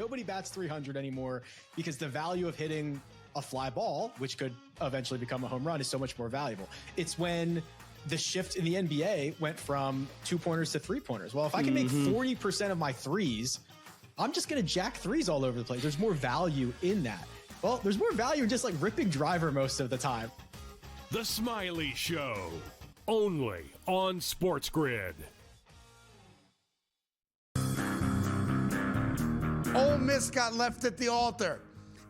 Nobody bats 300 anymore because the value of hitting a fly ball, which could eventually become a home run, is so much more valuable. It's when the shift in the NBA went from 2-pointers to 3-pointers. Well, if I can make 40% of my threes, I'm just going to jack threes all over the place. There's more value in that. Well, there's more value in just like ripping driver most of the time. The Smiley Show, only on SportsGrid. Ole Miss got left at the altar,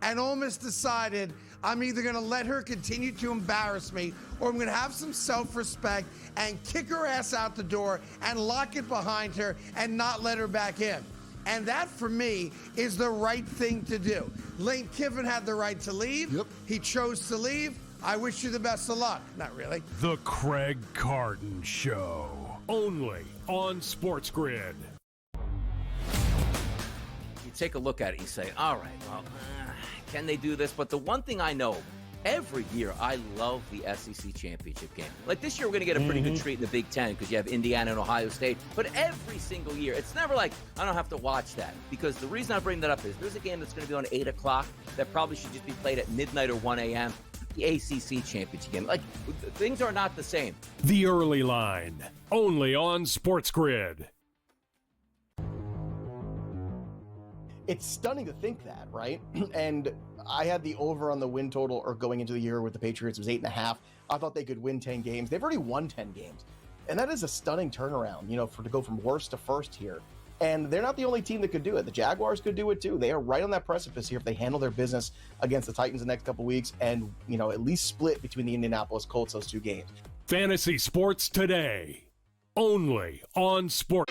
and Ole Miss decided, I'm either going to let her continue to embarrass me, or I'm going to have some self-respect and kick her ass out the door and lock it behind her and not let her back in. And that, for me, is the right thing to do. Lane Kiffin had the right to leave. Yep. He chose to leave. I wish you the best of luck. Not really. The Craig Carton Show, only on SportsGrid. You take a look at it, you say, all right, well, can they do this? But the one thing I know, every year I love the SEC championship game. Like this year, we're going to get a pretty good treat in the Big Ten because you have Indiana and Ohio State. But every single year, it's never like I don't have to watch that. Because the reason I bring that up is there's a game that's going to be on 8 o'clock that probably should just be played at midnight or 1 a.m. The ACC championship game. Like, things are not the same. The Early Line, only on SportsGrid. It's stunning to think that, right? And I had the over on the win total, or going into the year with the Patriots, was 8.5. I thought they could win 10 games. They've already won 10 games. And that is a stunning turnaround, to go from worst to first here. And they're not the only team that could do it. The Jaguars could do it too. They are right on that precipice here if they handle their business against the Titans the next couple weeks and, at least split between the Indianapolis Colts those two games. Fantasy Sports Today, only on Sport.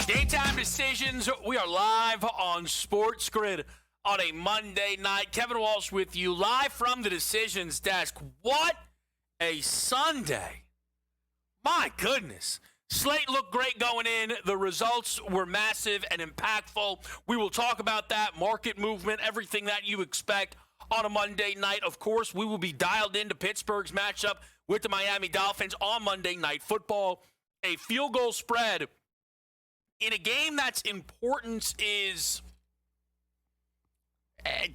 GameTime decisions. We are live on SportsGrid on a Monday night. Kevin Walsh with you live from the decisions desk. What a Sunday. My goodness. Slate looked great going in. The results were massive and impactful. We will talk about that, market movement, everything that you expect on a Monday night. Of course, we will be dialed into Pittsburgh's matchup with the Miami Dolphins on Monday Night Football. A field goal spread in a game that's importance is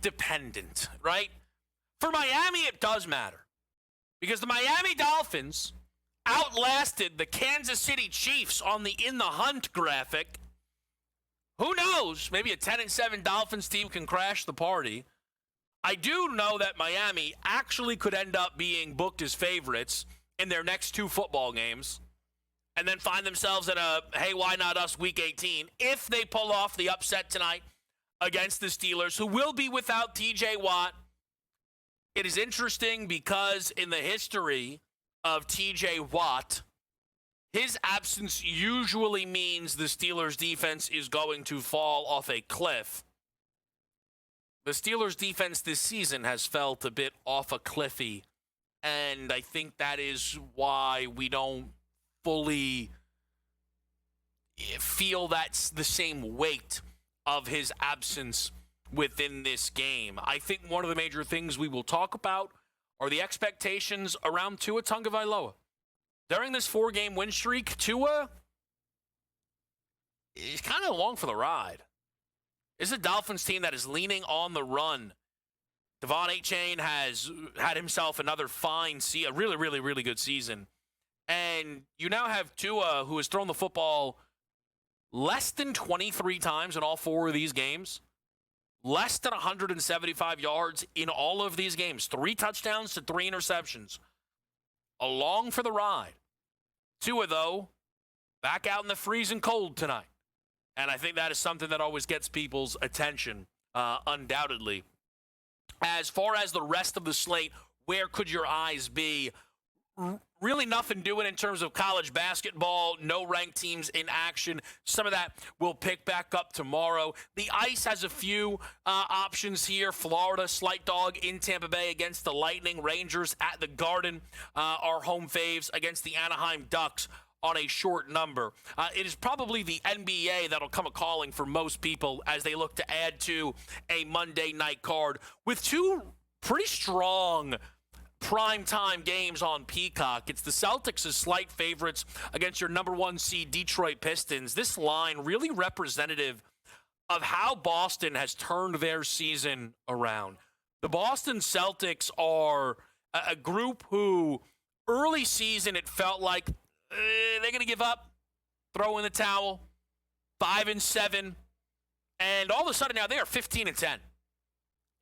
dependent, right? For Miami, it does matter because the Miami Dolphins outlasted the Kansas City Chiefs on the In the Hunt graphic. Who knows? Maybe a 10-7 Dolphins team can crash the party. I do know that Miami actually could end up being booked as favorites in their next two football games, and then find themselves in a, hey, why not us, Week 18, if they pull off the upset tonight against the Steelers, who will be without T.J. Watt. It is interesting because in the history of T.J. Watt, his absence usually means the Steelers' defense is going to fall off a cliff. The Steelers' defense this season has felt a bit off a cliffy, and I think that is why we don't fully feel that's the same weight of his absence within this game. I think one of the major things we will talk about are the expectations around Tua Tagovailoa. During this 4-game win streak, Tua is kind of along for the ride. This is a Dolphins team that is leaning on the run. Devon Achane has had himself another fine season, a really, really, really good season. And you now have Tua, who has thrown the football less than 23 times in all 4 of these games, less than 175 yards in all of these games, 3 touchdowns to 3 interceptions. Along for the ride. Tua, though, back out in the freezing cold tonight. And I think that is something that always gets people's attention, undoubtedly. As far as the rest of the slate, where could your eyes be? really nothing doing in terms of college basketball. No ranked teams in action. Some of that will pick back up tomorrow. The Ice has a few options here. Florida, slight dog in Tampa Bay against the Lightning. Rangers at the Garden are home faves against the Anaheim Ducks on a short number. It is probably the NBA that'll come a-calling for most people as they look to add to a Monday night card with two pretty strong primetime games on Peacock. It's the Celtics as slight favorites against your number 1 seed Detroit Pistons. This line really representative of how Boston has turned their season around. The Boston Celtics are a group who early season it felt like they're going to give up, throw in the towel, 5-7, and all of a sudden now they are 15-10.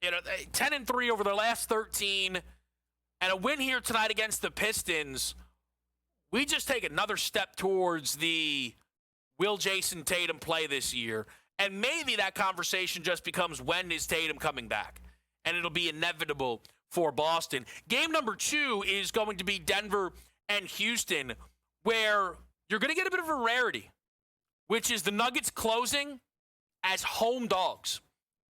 10-3 over their last 13. And a win here tonight against the Pistons, we just take another step towards the will Jason Tatum play this year. And maybe that conversation just becomes when is Tatum coming back? And it'll be inevitable for Boston. Game number 2 is going to be Denver and Houston, where you're going to get a bit of a rarity, which is the Nuggets closing as home dogs.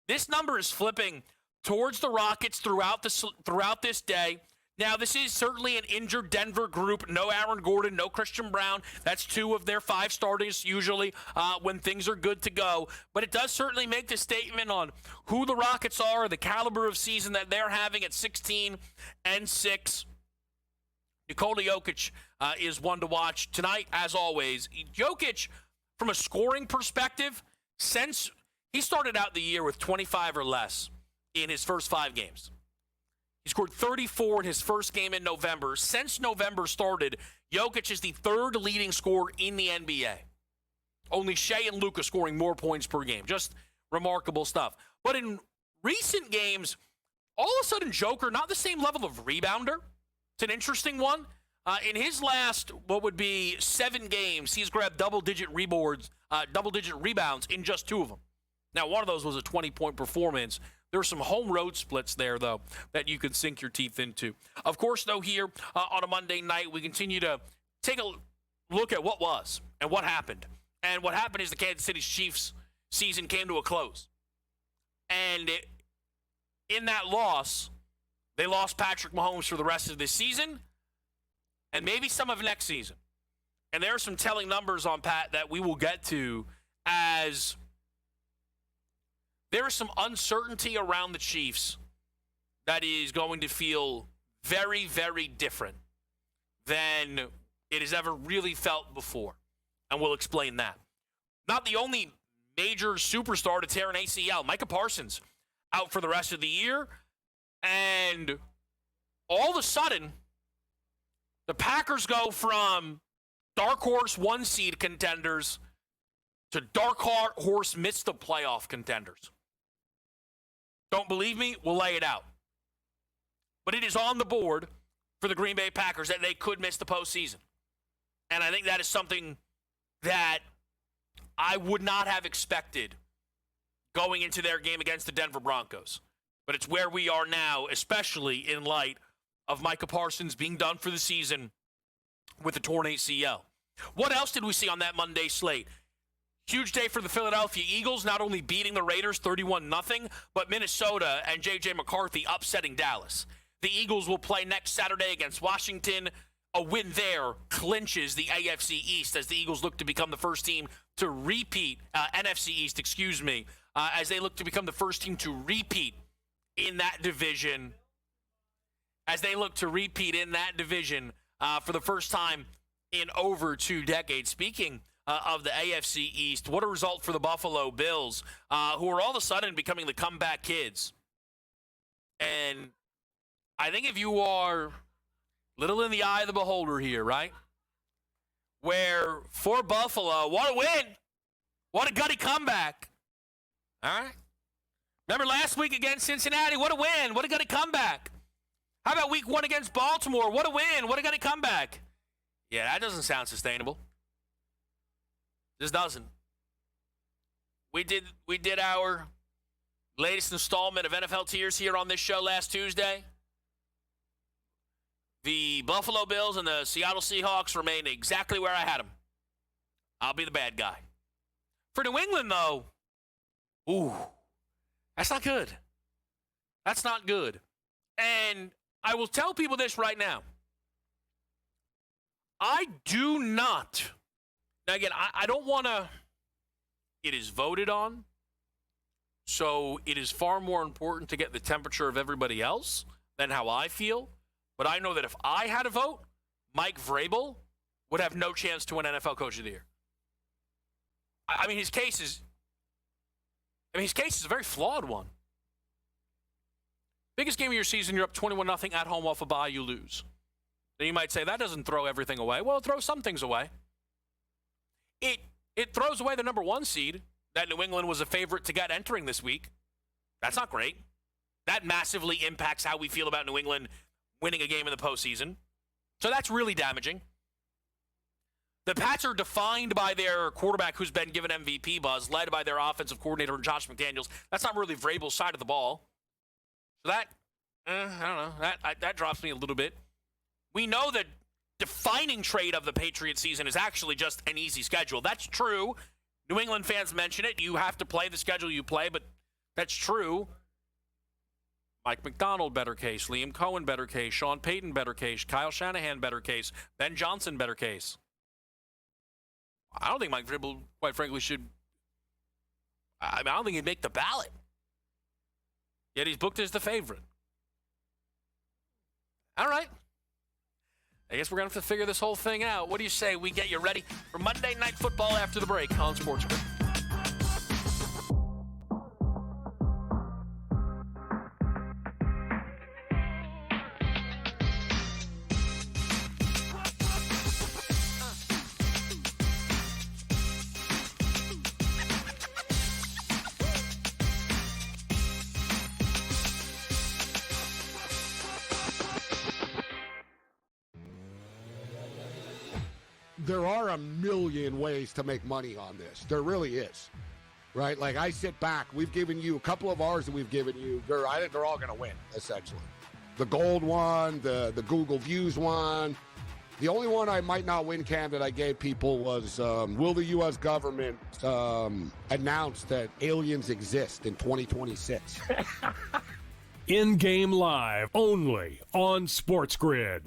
This number is flipping towards the Rockets throughout this day. Now, this is certainly an injured Denver group. No Aaron Gordon, no Christian Brown. That's 2 of their 5 starters usually when things are good to go. But it does certainly make the statement on who the Rockets are, the caliber of season that they're having at 16-6. Nikola Jokic is one to watch tonight, as always. Jokic, from a scoring perspective, since he started out the year with 25 or less in his first 5 games. He scored 34 in his first game in November. Since November started, Jokic is the 3rd leading scorer in the NBA. Only Shea and Luka scoring more points per game. Just remarkable stuff. But in recent games, all of a sudden, Joker, not the same level of rebounder. It's an interesting one. In his last, what would be 7 games, he's grabbed double-digit rebounds in just 2 of them. Now, one of those was a 20-point performance. There are some home road splits there, though, that you can sink your teeth into. Of course, though, here on a Monday night, we continue to take a look at what was and what happened. And what happened is the Kansas City Chiefs season came to a close. And in that loss, they lost Patrick Mahomes for the rest of this season and maybe some of next season. And there are some telling numbers on Pat that we will get to as there is some uncertainty around the Chiefs that is going to feel very, very different than it has ever really felt before. And we'll explain that. Not the only major superstar to tear an ACL. Micah Parsons out for the rest of the year. And all of a sudden, the Packers go from dark horse 1 seed contenders to dark horse midst the playoff contenders. Don't believe me? We'll lay it out. But it is on the board for the Green Bay Packers that they could miss the postseason. And I think that is something that I would not have expected going into their game against the Denver Broncos. But it's where we are now, especially in light of Micah Parsons being done for the season with a torn ACL. What else did we see on that Monday slate? Huge day for the Philadelphia Eagles, not only beating the Raiders 31-0, but Minnesota and J.J. McCarthy upsetting Dallas. The Eagles will play next Saturday against Washington. A win there clinches the AFC East as the Eagles look to become the first team to repeat, NFC East, as they look to become the first team to repeat in that division. For the first time in over 2 decades. Speaking of the AFC East, what a result for the Buffalo Bills, who are all of a sudden becoming the comeback kids. And I think if you are little in the eye of the beholder here, right? Where for Buffalo, what a win. What a gutty comeback. All right? Remember last week against Cincinnati? What a win. What a gutty comeback. How about week 1 against Baltimore? What a win. What a gutty comeback. Yeah, that doesn't sound sustainable. This doesn't. We did our latest installment of NFL Tears here on this show last Tuesday. The Buffalo Bills and the Seattle Seahawks remain exactly where I had them. I'll be the bad guy. For New England, though, that's not good. That's not good. And I will tell people this right now. I do not. Now, again, I don't want to. It is voted on. So it is far more important to get the temperature of everybody else than how I feel. But I know that if I had a vote, Mike Vrabel would have no chance to win NFL Coach of the Year. I mean, his case is a very flawed one. Biggest game of your season, you're up 21-0 at home off a bye, you lose. Then you might say, that doesn't throw everything away. Well, it throws some things away. It throws away the number 1 seed that New England was a favorite to get entering this week. That's not great. That massively impacts how we feel about New England winning a game in the postseason. So that's really damaging. The Pats are defined by their quarterback who's been given MVP buzz, led by their offensive coordinator, Josh McDaniels. That's not really Vrabel's side of the ball. So that, I don't know, that drops me a little bit. We know that defining trait of the Patriots season is actually just an easy schedule. That's true. New England fans mention it. You have to play the schedule you play, but that's true. Mike McDonald, better case. Liam Cohen, better case. Sean Payton, better case. Kyle Shanahan, better case. Ben Johnson, better case. I don't think Mike Vrabel, quite frankly, should. I don't think he'd make the ballot. Yet he's booked as the favorite. All right. I guess we're going to have to figure this whole thing out. What do you say we get you ready for Monday Night Football after the break on SportsGrid? There are a million ways to make money on this. There really is, right? Like, I sit back. We've given you a couple of ours that we've given you. I think they're all going to win, essentially. The gold one, the Google Views one. The only one I might not win, Cam, that I gave people was, will the U.S. government announce that aliens exist in 2026? In-game live, only on SportsGrid.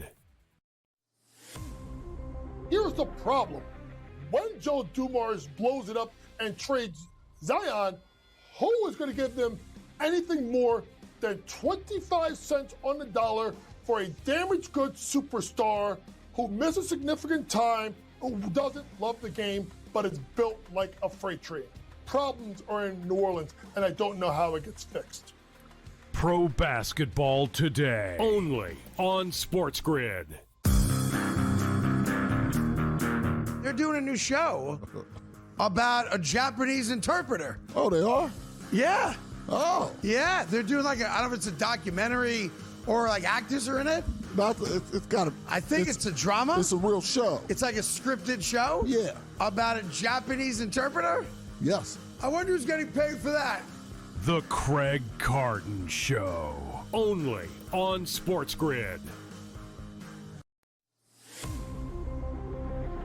Here's the problem. When Joe Dumars blows it up and trades Zion, who is going to give them anything more than 25 cents on the dollar for a damaged goods superstar who misses significant time, who doesn't love the game, but is built like a freight train? Problems are in New Orleans, and I don't know how it gets fixed. Pro basketball today, only on SportsGrid. They're doing a new show about a Japanese interpreter. Oh, they are? Yeah. Oh. Yeah, they're doing I don't know if it's a documentary or actors are in it. It's got I think it's a drama. It's a real show. It's like a scripted show? Yeah. About a Japanese interpreter? Yes. I wonder who's getting paid for that. The Craig Carton Show, only on SportsGrid.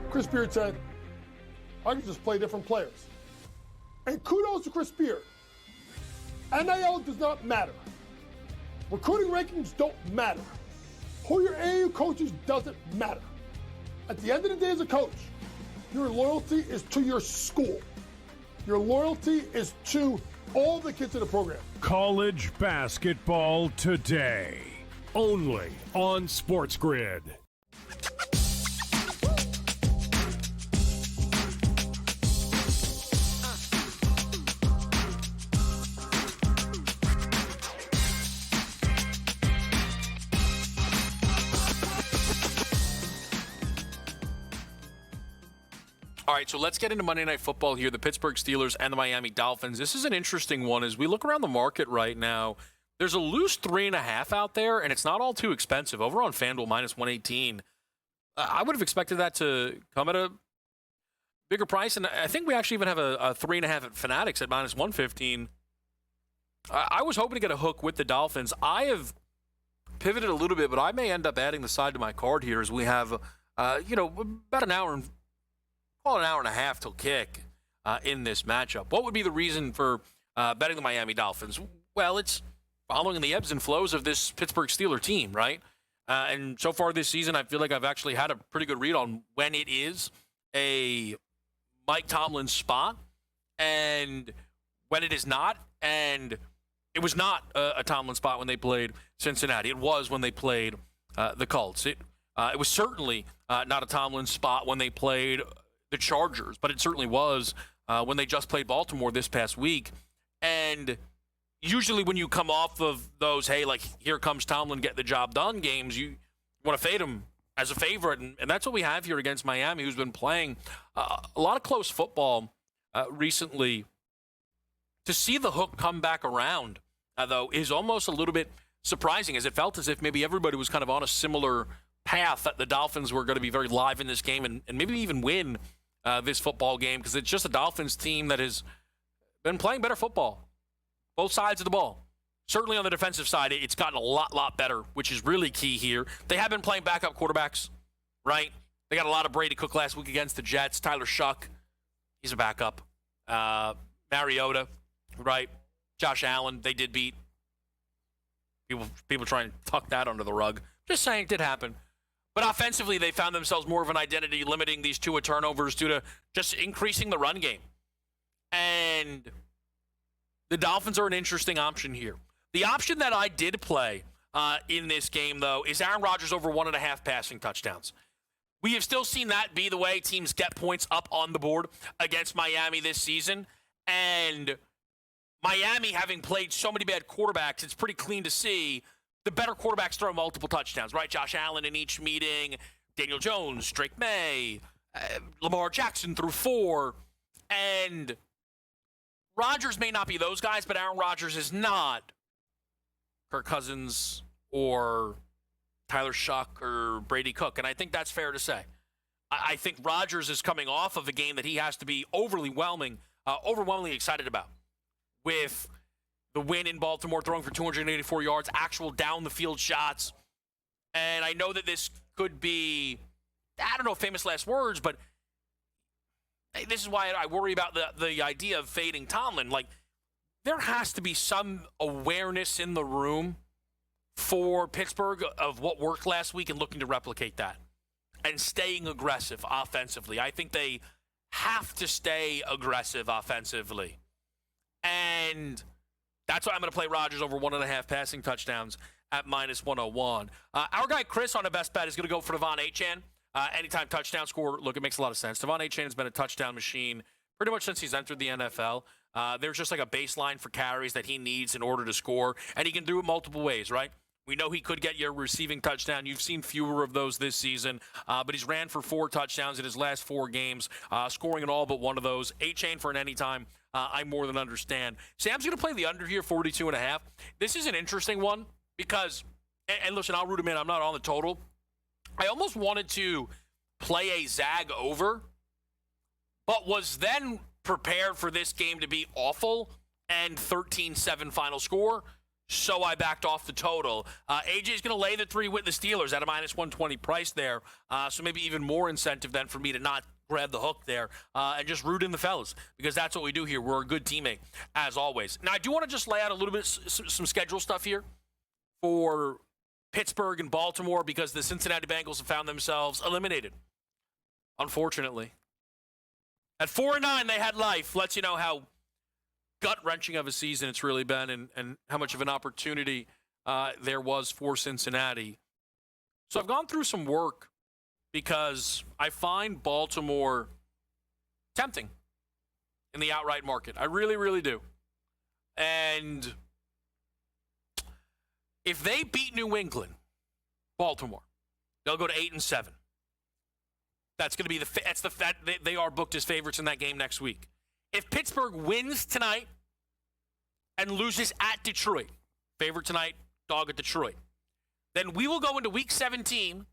Chris Beard said, I can just play different players. And kudos to Chris Beard. NIL does not matter. Recruiting rankings don't matter. Who your AAU coaches doesn't matter. At the end of the day as a coach, your loyalty is to your school. Your loyalty is to all the kids in the program. College basketball today, only on SportsGrid. All right, so let's get into Monday Night Football here. The Pittsburgh Steelers and the Miami Dolphins. This is an interesting one. As we look around the market right now, there's a loose 3.5 out there, and it's not all too expensive. Over on FanDuel, minus 118. I would have expected that to come at a bigger price, and I think we actually even have a 3.5 at Fanatics at minus 115. I was hoping to get a hook with the Dolphins. pivoted a little bit, but I may end up adding the side to my card here as we have, about an hour and call it an hour and a half till kick in this matchup. What would be the reason for betting the Miami Dolphins? Well, it's following the ebbs and flows of this Pittsburgh Steelers team, right? And so far this season, I feel like I've actually had a pretty good read on when it is a Mike Tomlin spot and when it is not. And it was not a Tomlin spot when they played Cincinnati. It was when they played the Colts. It was certainly not a Tomlin spot when they played the Chargers, but it certainly was when they just played Baltimore this past week. And usually when you come off of those, hey, like, here comes Tomlin, get the job done games, you want to fade him as a favorite. And that's what we have here against Miami, who's been playing a lot of close football recently. To see the hook come back around, though, is almost a little bit surprising, as it felt as if maybe everybody was kind of on a similar path, that the Dolphins were going to be very live in this game and maybe even win this football game, because it's just a Dolphins team that has been playing better football, both sides of the ball. Certainly on the defensive side, it's gotten a lot better, which is really key here. They have been playing backup quarterbacks, right? They got a lot of Brady Cook last week against the Jets. Tyler Shuck, he's a backup. Mariota, right? Josh Allen, they did beat. People try and tuck that under the rug. Just saying, it did happen. But offensively, they found themselves more of an identity, limiting these Tua turnovers due to just increasing the run game. And the Dolphins are an interesting option here. The option that I did play in this game, though, is Aaron Rodgers over 1.5 passing touchdowns. We have still seen that be the way teams get points up on the board against Miami this season. And Miami, having played so many bad quarterbacks, it's pretty clean to see the better quarterbacks throw multiple touchdowns, right? Josh Allen in each meeting, Daniel Jones, Drake May, Lamar Jackson threw 4. And Rodgers may not be those guys, but Aaron Rodgers is not Kirk Cousins or Tyler Shuck or Brady Cook, and I think that's fair to say. I think Rodgers is coming off of a game that he has to be overwhelmingly excited about, with the win in Baltimore, throwing for 284 yards, actual down-the-field shots. And I know that this could be, I don't know, famous last words, but this is why I worry about the idea of fading Tomlin. Like, there has to be some awareness in the room for Pittsburgh of what worked last week and looking to replicate that and staying aggressive offensively. I think they have to stay aggressive offensively. And that's why I'm going to play Rodgers over 1.5 passing touchdowns at -101. Our guy Chris on a best bet is going to go for Devon Achane. Anytime touchdown score, look, it makes a lot of sense. Devon Achane has been a touchdown machine pretty much since he's entered the NFL. There's just like a baseline for carries that he needs in order to score, and he can do it multiple ways, right? We know he could get your receiving touchdown. You've seen fewer of those this season, but he's ran for 4 touchdowns in his last 4 games, scoring in all but one of those. Achane for an anytime, I more than understand. Sam's going to play the under here, 42.5. This is an interesting one because, and listen, I'll root him in. I'm not on the total. I almost wanted to play a Zag over, but was then prepared for this game to be awful and 13-7 final score, so I backed off the total. AJ's going to lay the 3 with the Steelers at a -120 price there, so maybe even more incentive then for me to not grab the hook there and just root in the fellas, because that's what we do here. We're a good teammate, as always. Now, I do want to just lay out a little bit some schedule stuff here for Pittsburgh and Baltimore, because the Cincinnati Bengals have found themselves eliminated, unfortunately. At 4-9, they had life. Lets you know how gut-wrenching of a season it's really been and how much of an opportunity there was for Cincinnati. So I've gone through some work because I find Baltimore tempting in the outright market. I really, really do. And if they beat New England, Baltimore, they'll go to 8-7. That's going to be they are booked as favorites in that game next week. If Pittsburgh wins tonight and loses at Detroit, favorite tonight, dog at Detroit, then we will go into Week 17,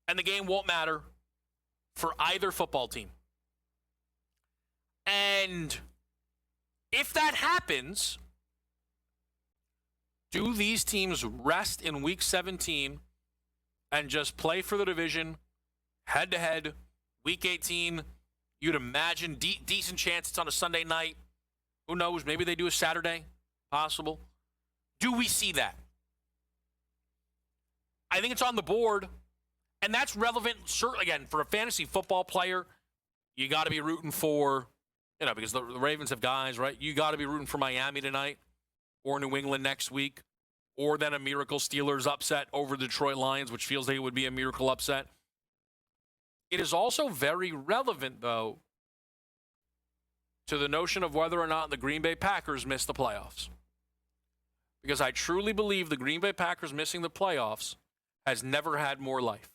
and the game won't matter for either football team. And if that happens, Do these teams rest in Week 17 and just play for the division head-to-head? Week 18, you'd imagine decent chance it's on a Sunday night. Who knows? Maybe they do a Saturday. Possible. Do we see that? I think it's on the board, and that's relevant, certainly, again, for a fantasy football player. You got to be rooting for, because the Ravens have guys, right? You got to be rooting for Miami tonight or New England next week, or then a miracle Steelers upset over the Detroit Lions, which feels like it would be a miracle upset. It is also very relevant, though, to the notion of whether or not the Green Bay Packers miss the playoffs. Because I truly believe the Green Bay Packers missing the playoffs has never had more life.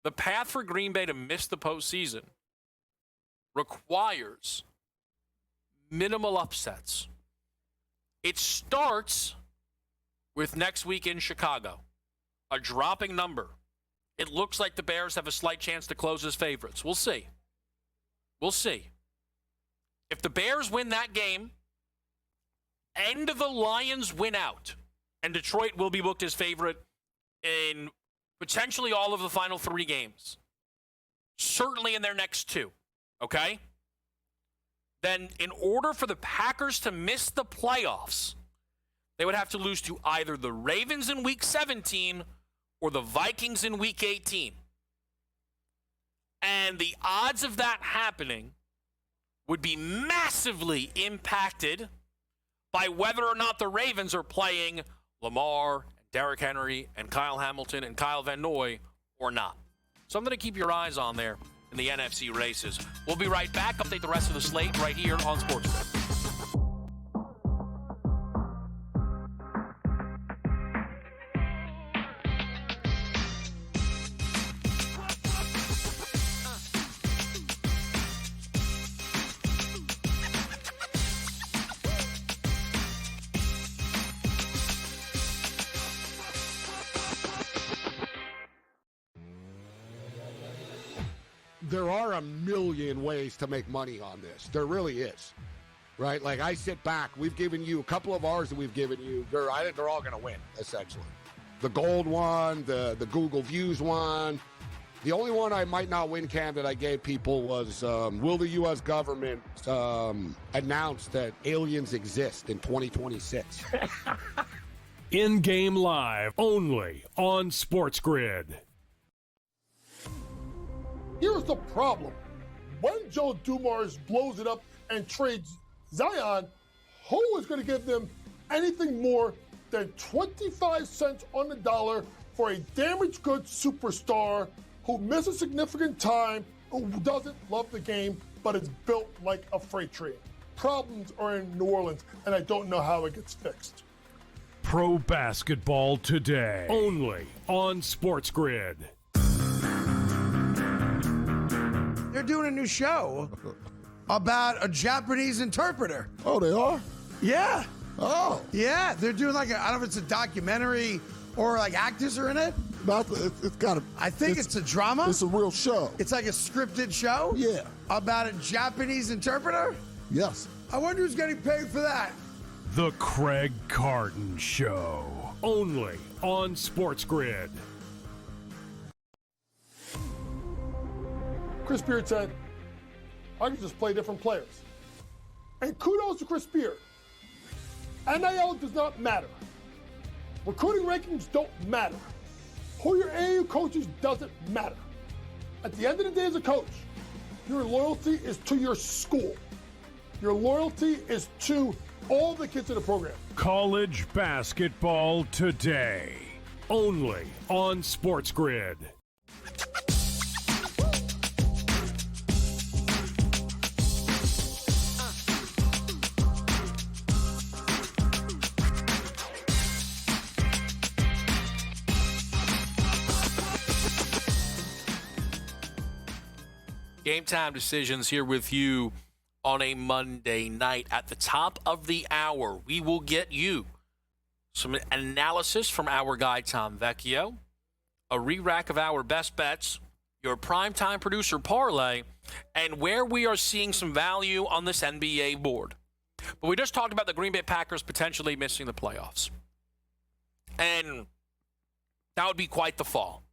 The path for Green Bay to miss the postseason requires minimal upsets. It starts with next week in Chicago, a dropping number. It looks like the Bears have a slight chance to close as favorites. We'll see. We'll see. If the Bears win that game and the Lions win out, and Detroit will be booked as favorite in potentially all of the final 3 games, certainly in their next 2, okay? Then in order for the Packers to miss the playoffs, they would have to lose to either the Ravens in Week 17 or the Vikings in Week 18. And the odds of that happening would be massively impacted by whether or not the Ravens are playing Lamar, Derrick Henry, and Kyle Hamilton, and Kyle Van Noy or not. Something to keep your eyes on there in the NFC races. We'll be right back. Update the rest of the slate right here on SportsGrid. There are a million ways to make money on this. There really is. Right? Like, I sit back. We've given you a couple of ours that we've given you. I think they're all going to win, essentially. The gold one, the Google Views one. The only one I might not win, Cam, that I gave people was, will the U.S. government announce that aliens exist in 2026? In-game live, only on SportsGrid. Here's the problem. When Joe Dumars blows it up and trades Zion, who is going to give them anything more than 25 cents on the dollar for a damaged goods superstar who misses significant time, who doesn't love the game, but is built like a freight train? Problems are in New Orleans, and I don't know how it gets fixed. Pro basketball today, only on SportsGrid. They're doing a new show about a Japanese interpreter. Oh, they are? Yeah. Oh. Yeah, they're doing I don't know if it's a documentary or actors are in it. It's got a. I think it's a drama. It's a real show. It's like a scripted show? Yeah. About a Japanese interpreter? Yes. I wonder who's getting paid for that. The Craig Carton Show, only on SportsGrid. Chris Beard said, I can just play different players. And kudos to Chris Beard. NIL does not matter. Recruiting rankings don't matter. Who your AAU coaches doesn't matter. At the end of the day as a coach, your loyalty is to your school. Your loyalty is to all the kids in the program. College basketball today, only on SportsGrid. Game time decisions here with you on a Monday night. At the top of the hour, we will get you some analysis from our guy, Tom Vecchio, a re-rack of our best bets, your primetime producer parlay, and where we are seeing some value on this NBA board. But we just talked about the Green Bay Packers potentially missing the playoffs. And that would be quite the fall.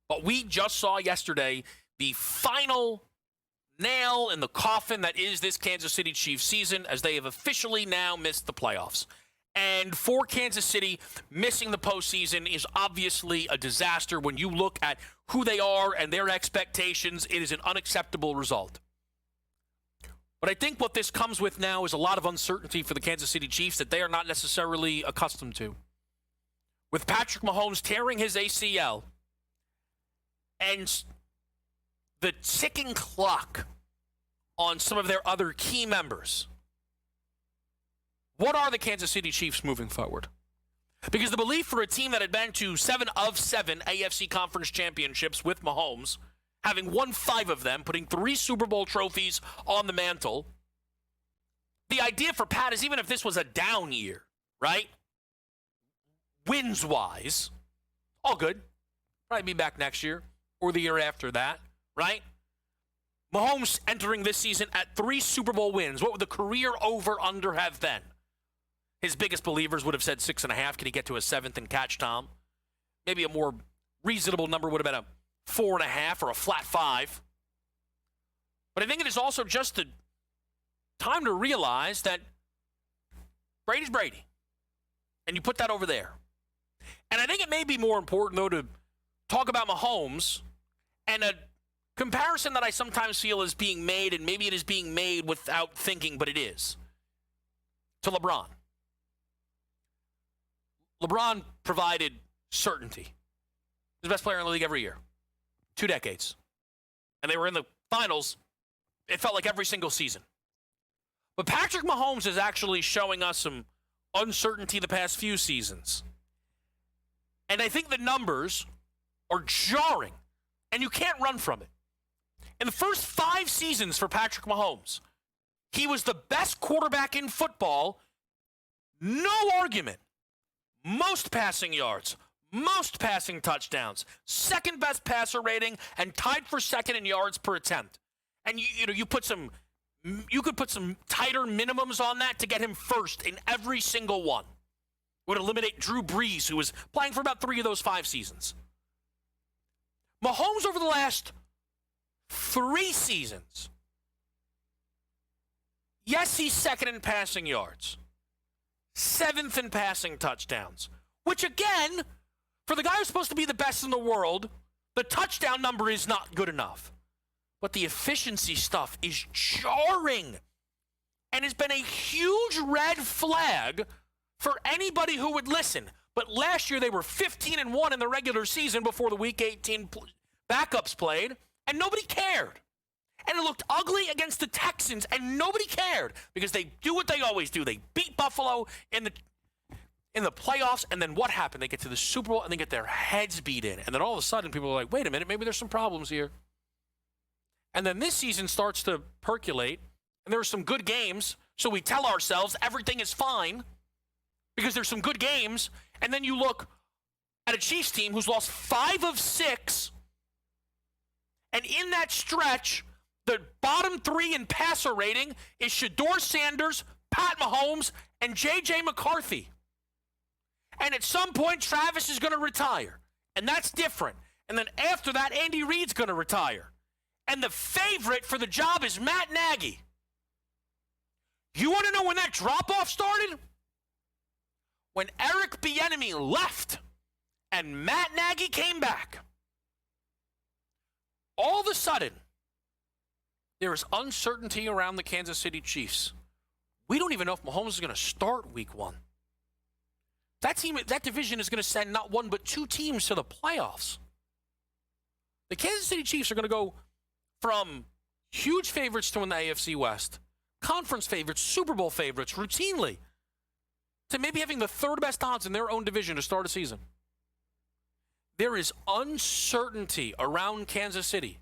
But we just saw yesterday the final nail in the coffin that is this Kansas City Chiefs season, as they have officially now missed the playoffs. And for Kansas City, missing the postseason is obviously a disaster. When you look at who they are and their expectations, it is an unacceptable result. But I think what this comes with now is a lot of uncertainty for the Kansas City Chiefs that they are not necessarily accustomed to. With Patrick Mahomes tearing his ACL and the ticking clock on some of their other key members, what are the Kansas City Chiefs moving forward? Because the belief for a team that had been to 7 of 7 AFC Conference championships with Mahomes, having won 5 of them, putting 3 Super Bowl trophies on the mantle, the idea for Pat is even if this was a down year, right? Wins-wise, all good. Probably be back next year or the year after that, right? Mahomes entering this season at 3 Super Bowl wins. What would the career over-under have been? His biggest believers would have said 6.5. Can he get to a 7th and catch Tom? Maybe a more reasonable number would have been a 4.5 or a flat 5. But I think it is also just the time to realize that Brady's Brady. And you put that over there. And I think it may be more important, though, to talk about Mahomes and a comparison that I sometimes feel is being made, and maybe it is being made without thinking, but it is, to LeBron. LeBron provided certainty. He's the best player in the league every year. 2 decades. And they were in the finals, it felt like every single season. But Patrick Mahomes is actually showing us some uncertainty the past few seasons. And I think the numbers are jarring, and you can't run from it. In the first 5 seasons for Patrick Mahomes, he was the best quarterback in football, no argument. Most passing yards, most passing touchdowns, second best passer rating, and tied for second in yards per attempt. And you could put some tighter minimums on that to get him first in every single one. Would eliminate Drew Brees, who was playing for about 3 of those 5 seasons. Mahomes over the last 3 seasons, yes, he's second in passing yards, 7th in passing touchdowns, which again, for the guy who's supposed to be the best in the world, the touchdown number is not good enough. But the efficiency stuff is jarring and has been a huge red flag for anybody who would listen. But last year they were 15-1 in the regular season before the Week 18 backups played, and nobody cared. And it looked ugly against the Texans, and nobody cared because they do what they always do. They beat Buffalo in the playoffs, and then what happened? They get to the Super Bowl, and they get their heads beat in. And then all of a sudden, people are like, wait a minute, maybe there's some problems here. And then this season starts to percolate, and there are some good games, so we tell ourselves everything is fine because there's some good games. And then you look at a Chiefs team who's lost 5 of 6, and in that stretch, the bottom 3 in passer rating is Shedeur Sanders, Pat Mahomes, and J.J. McCarthy. And at some point, Travis is going to retire. And that's different. And then after that, Andy Reid's going to retire. And the favorite for the job is Matt Nagy. You want to know when that drop-off started? When Eric Bieniemy left and Matt Nagy came back. All of a sudden, there is uncertainty around the Kansas City Chiefs. We don't even know if Mahomes is going to start week 1. That division is going to send not 1 but 2 teams to the playoffs. The Kansas City Chiefs are going to go from huge favorites to win the AFC West, conference favorites, Super Bowl favorites routinely, to maybe having the 3rd best odds in their own division to start a season. There is uncertainty around Kansas City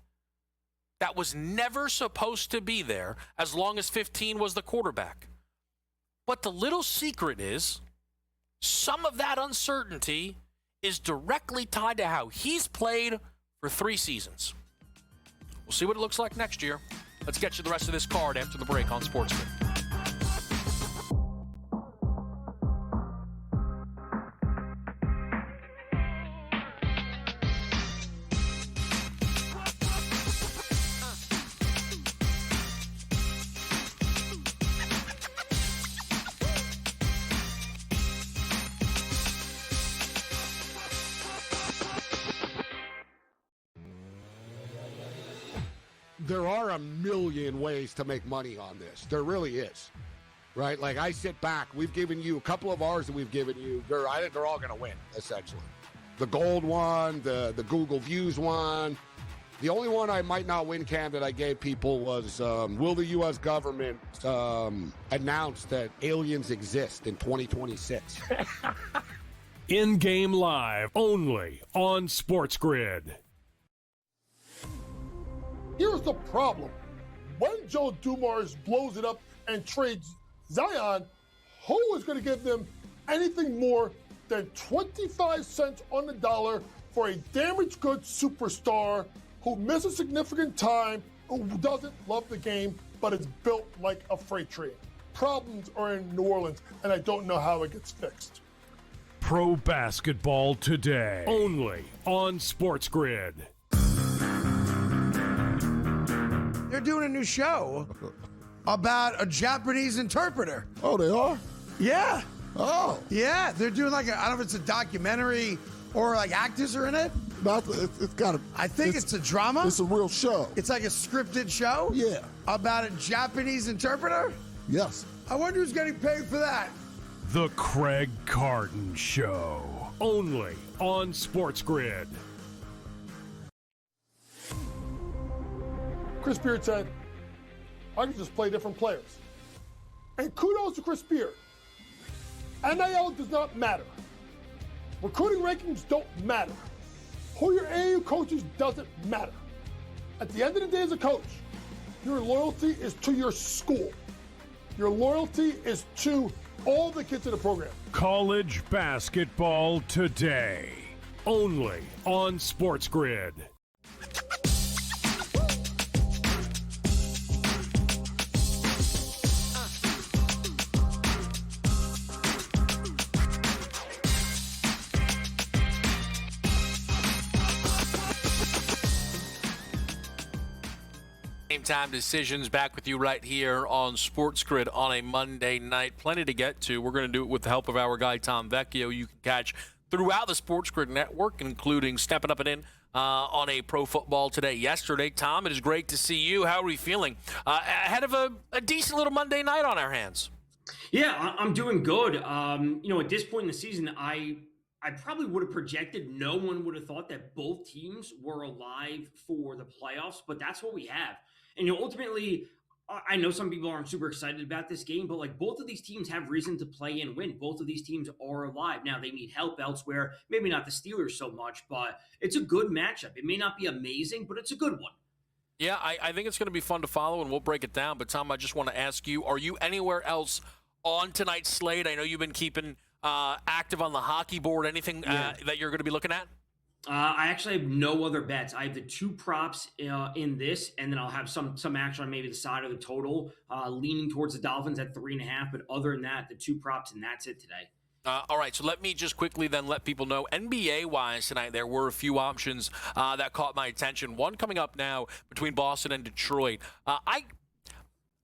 that was never supposed to be there as long as 15 was the quarterback. But the little secret is some of that uncertainty is directly tied to how he's played for 3 seasons. We'll see what it looks like next year. Let's get you the rest of this card after the break on SportsGrid. there are a million ways to make money on this. There really is. Right? Like, I sit back. We've given you a couple of ours that we've given you. I think they're all going to win, essentially. The gold one, the Google Views one. The only one I might not win, Cam, that I gave people was, will the U.S. government announce that aliens exist in 2026? In-game live, only on SportsGrid. Here's the problem. When Joe Dumars blows it up and trades Zion, who is going to give them anything more than 25 cents on the dollar for a damaged goods superstar who misses significant time, who doesn't love the game, but is built like a freight train? Problems are in New Orleans, and I don't know how it gets fixed. Pro basketball today, only on SportsGrid. They're doing a new show about a Japanese interpreter. Oh, they are? Yeah. Oh. Yeah, they're doing I don't know if it's a documentary or actors are in it. It's got I think it's a drama. It's a real show. It's like a scripted show? Yeah. About a Japanese interpreter? Yes. I wonder who's getting paid for that. The Craig Carton Show, only on SportsGrid. Chris Beard said, I can just play different players. And kudos to Chris Beard. NIL does not matter. Recruiting rankings don't matter. Who your AAU coaches doesn't matter. At the end of the day as a coach, your loyalty is to your school. Your loyalty is to all the kids in the program. College basketball today, only on SportsGrid. Time decisions back with you right here on SportsGrid on a Monday night. Plenty to get to. We're going to do it with the help of our guy Tom Vecchio. You can catch throughout the SportsGrid network, including stepping up and in on a Pro Football Today yesterday. Tom, it is great to see you. How are we feeling ahead of a decent little Monday night on our hands? Yeah, I'm doing good. At this point in the season, I probably would have projected no one would have thought that both teams were alive for the playoffs, but that's what we have. And ultimately, I know some people aren't super excited about this game, but both of these teams have reason to play and win. Both of these teams are alive. Now, they need help elsewhere. Maybe not the Steelers so much, but it's a good matchup. It may not be amazing, but it's a good one. Yeah, I think it's going to be fun to follow, and we'll break it down. But, Tom, I just want to ask you, are you anywhere else on tonight's slate? I know you've been keeping active on the hockey board. Anything that you're going to be looking at? I actually have no other bets. I have the two props in this, and then I'll have some action on maybe the side of the total, leaning towards the Dolphins at 3.5. But other than that, the two props, and that's it today. All right, so let me just quickly then let people know, NBA-wise tonight, there were a few options that caught my attention. One coming up now between Boston and Detroit.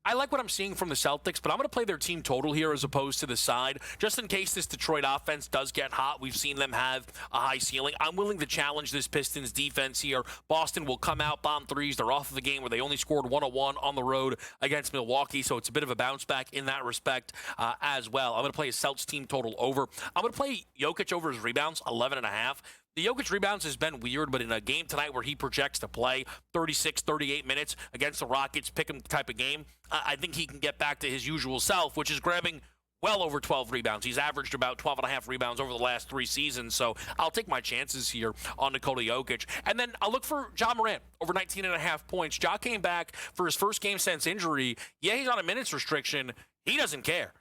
I like what I'm seeing from the Celtics, but I'm going to play their team total here as opposed to the side, just in case this Detroit offense does get hot. We've seen them have a high ceiling. I'm willing to challenge this Pistons defense here. Boston will come out, bomb threes. They're off of a game where they only scored 101 on the road against Milwaukee, so it's a bit of a bounce back in that respect as well. I'm going to play a Celtics team total over. I'm going to play Jokic over his rebounds, 11.5. The Jokic rebounds has been weird, but in a game tonight where he projects to play 36, 38 minutes against the Rockets, pick 'em type of game, I think he can get back to his usual self, which is grabbing well over 12 rebounds. He's averaged about 12.5 rebounds over the last 3 seasons, so I'll take my chances here on Nikola Jokic. And then I'll look for Ja Morant over 19.5 points. Ja came back for his first game since injury. Yeah, he's on a minutes restriction. He doesn't care.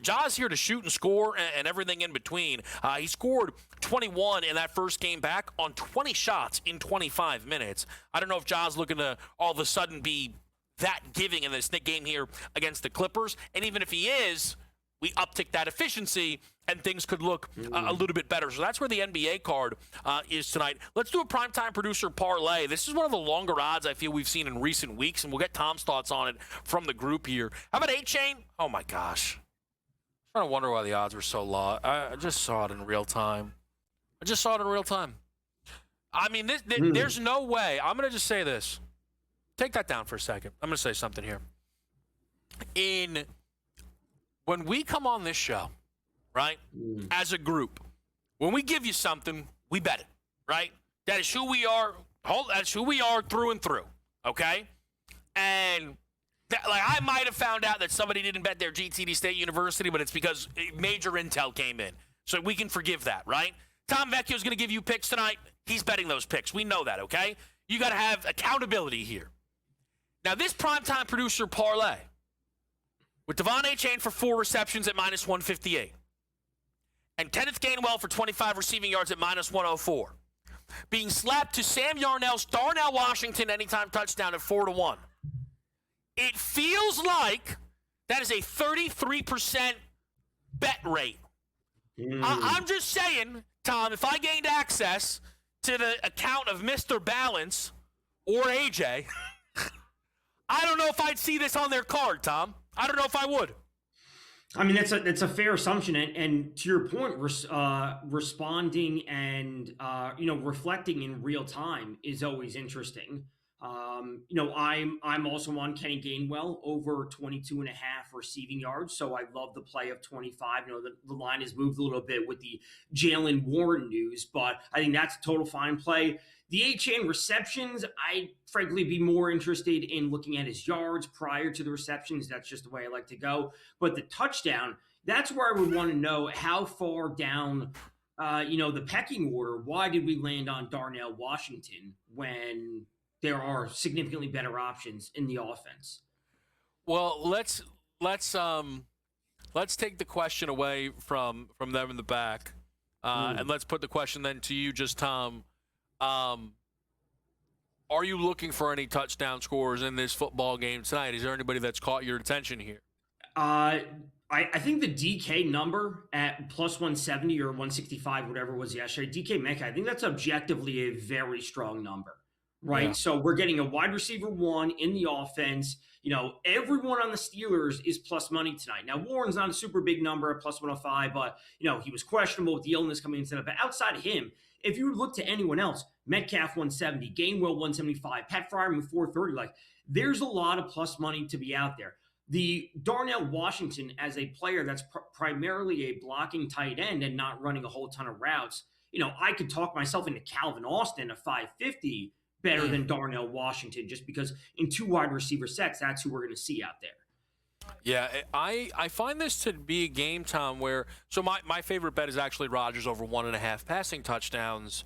Ja's here to shoot and score and everything in between. He scored 21 in that first game back on 20 shots in 25 minutes. I don't know if Ja's looking to all of a sudden be that giving in this game here against the Clippers. And even if he is, we uptick that efficiency and things could look a little bit better. So that's where the NBA card is tonight. Let's do a primetime producer parlay. This is one of the longer odds I feel we've seen in recent weeks, and we'll get Tom's thoughts on it from the group here. How about 8-chain? Oh, my gosh. I don't wonder why the odds were so low. I just saw it in real time. I mean, there's no way. I'm going to just say this. take that down for a second. I'm going to say something here. When we come on this show, right, as a group, when we give you something, we bet it, right? That is who we are. That's who we are through and through, okay? And I might have found out that somebody didn't bet their GTD State University, but it's because major intel came in. So we can forgive that, right? Tom Vecchio's going to give you picks tonight. He's betting those picks. We know that, okay? You got to have accountability here. Now, this primetime producer parlay with Devon A. Chain for 4 receptions at minus 158 and Kenneth Gainwell for 25 receiving yards at minus 104 being slapped to Sam Yarnell's Darnell Washington anytime touchdown at 4-1. It feels like that is a 33% bet rate. I'm just saying, Tom, if I gained access to the account of Mr. Balance or AJ, I don't know if I'd see this on their card, Tom. I don't know if I would. I mean, that's a fair assumption, and to your point, responding and reflecting in real time is always interesting. I'm also on Kenny Gainwell over 22.5 receiving yards, so I love the play of 25. The line has moved a little bit with the Jalen Warren news, but I think that's a total fine play. The A-Chain receptions, I'd frankly be more interested in looking at his yards prior to the receptions. That's just the way I like to go. But the touchdown, that's where I would want to know how far down, the pecking order. Why did we land on Darnell Washington when there are significantly better options in the offense? Well, let's take the question away from them in the back, and let's put the question then to you, just Tom. Are you looking for any touchdown scores in this football game tonight? Is there anybody that's caught your attention here? I think the DK number at plus 170 or 165, whatever it was yesterday, DK Metcalf, I think that's objectively a very strong number, right? Yeah. So we're getting a wide receiver 1 in the offense. Everyone on the Steelers is plus money tonight. Now, Warren's not a super big number at plus 105, but, he was questionable with the illness coming into it. But outside of him, if you look to anyone else, Metcalf 170, Gainwell 175, Pat Fryermuth 430, there's a lot of plus money to be out there. The Darnell Washington as a player that's primarily a blocking tight end and not running a whole ton of routes, I could talk myself into Calvin Austin at 550 better than Darnell Washington just because in 2 wide receiver sets, that's who we're going to see out there. Yeah, I find this to be a game, Tom, where – so my favorite bet is actually Rodgers over 1.5 passing touchdowns.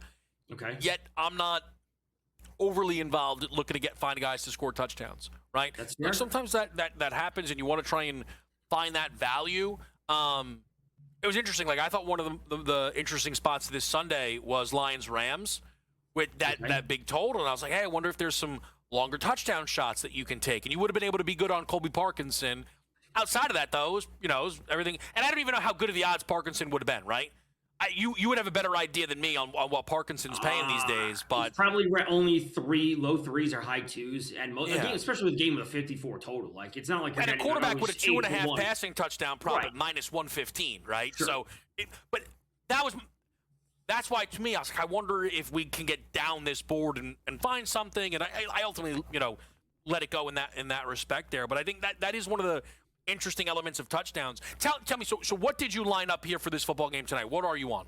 Okay. Yet I'm not overly involved looking to find guys to score touchdowns, right? That's fair. Sometimes that happens and you want to try and find that value. It was interesting. I thought one of the interesting spots this Sunday was Lions-Rams with that big total. And I was like, hey, I wonder if there's some – longer touchdown shots that you can take. And you would have been able to be good on Colby Parkinson. Outside of that, though, it was everything. And I don't even know how good of the odds Parkinson would have been, right? You would have a better idea than me on what Parkinson's paying these days. But probably only low 3s or high 2s. And especially with a game with a 54 total. It's not like you're and a quarterback with a 2.5 passing touchdown prop at minus 115, right? Sure. So, but that's why, to me, I was like, I wonder if we can get down this board and find something. And I ultimately, let it go in that respect there. But I think that is one of the interesting elements of touchdowns. Tell me, so what did you line up here for this football game tonight? What are you on?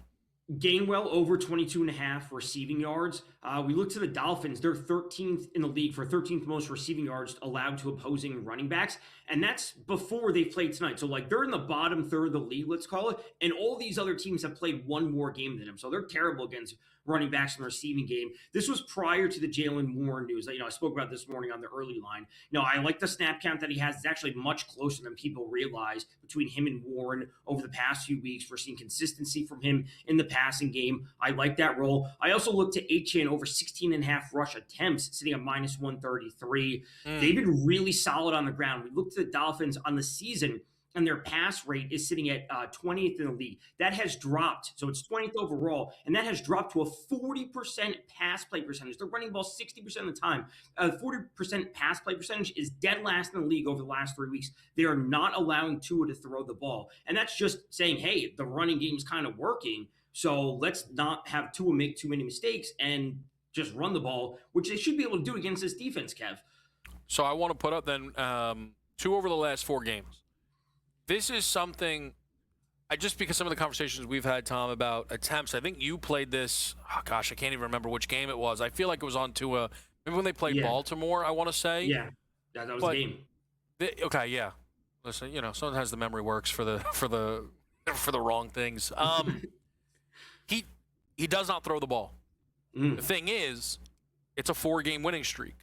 Gainwell over 22.5 receiving yards. We look to the Dolphins. They're 13th in the league for 13th most receiving yards allowed to opposing running backs. And that's before they played tonight. So they're in the bottom third of the league, let's call it. And all these other teams have played one more game than them. So they're terrible against running backs in the receiving game. This was prior to the Jalen Warren news. I spoke about this morning on the early line. I like the snap count that he has. It's actually much closer than people realize between him and Warren over the past few weeks. We're seeing consistency from him in the passing game. I like that role. I also look to A-Chain over 16.5 rush attempts, sitting at minus 133. They've been really solid on the ground. We look to the Dolphins on the season, and their pass rate is sitting at 20th in the league. That has dropped. So it's 20th overall, and that has dropped to a 40% pass play percentage. They're running the ball 60% of the time. 40% pass play percentage is dead last in the league over the last 3 weeks. They are not allowing Tua to throw the ball. And that's just saying, hey, the running game is kind of working, so let's not have Tua make too many mistakes and just run the ball, which they should be able to do against this defense, Kev. So I want to put up then 2 over the last 4 games. This is something, just because some of the conversations we've had, Tom, about attempts, I think you played this, oh gosh, I can't even remember which game it was. I feel like it was on Tua, maybe when they played Baltimore, I want to say. Yeah, that was the game. Okay, yeah. Listen, sometimes the memory works for the wrong things. He does not throw the ball. The thing is, it's a 4-game winning streak.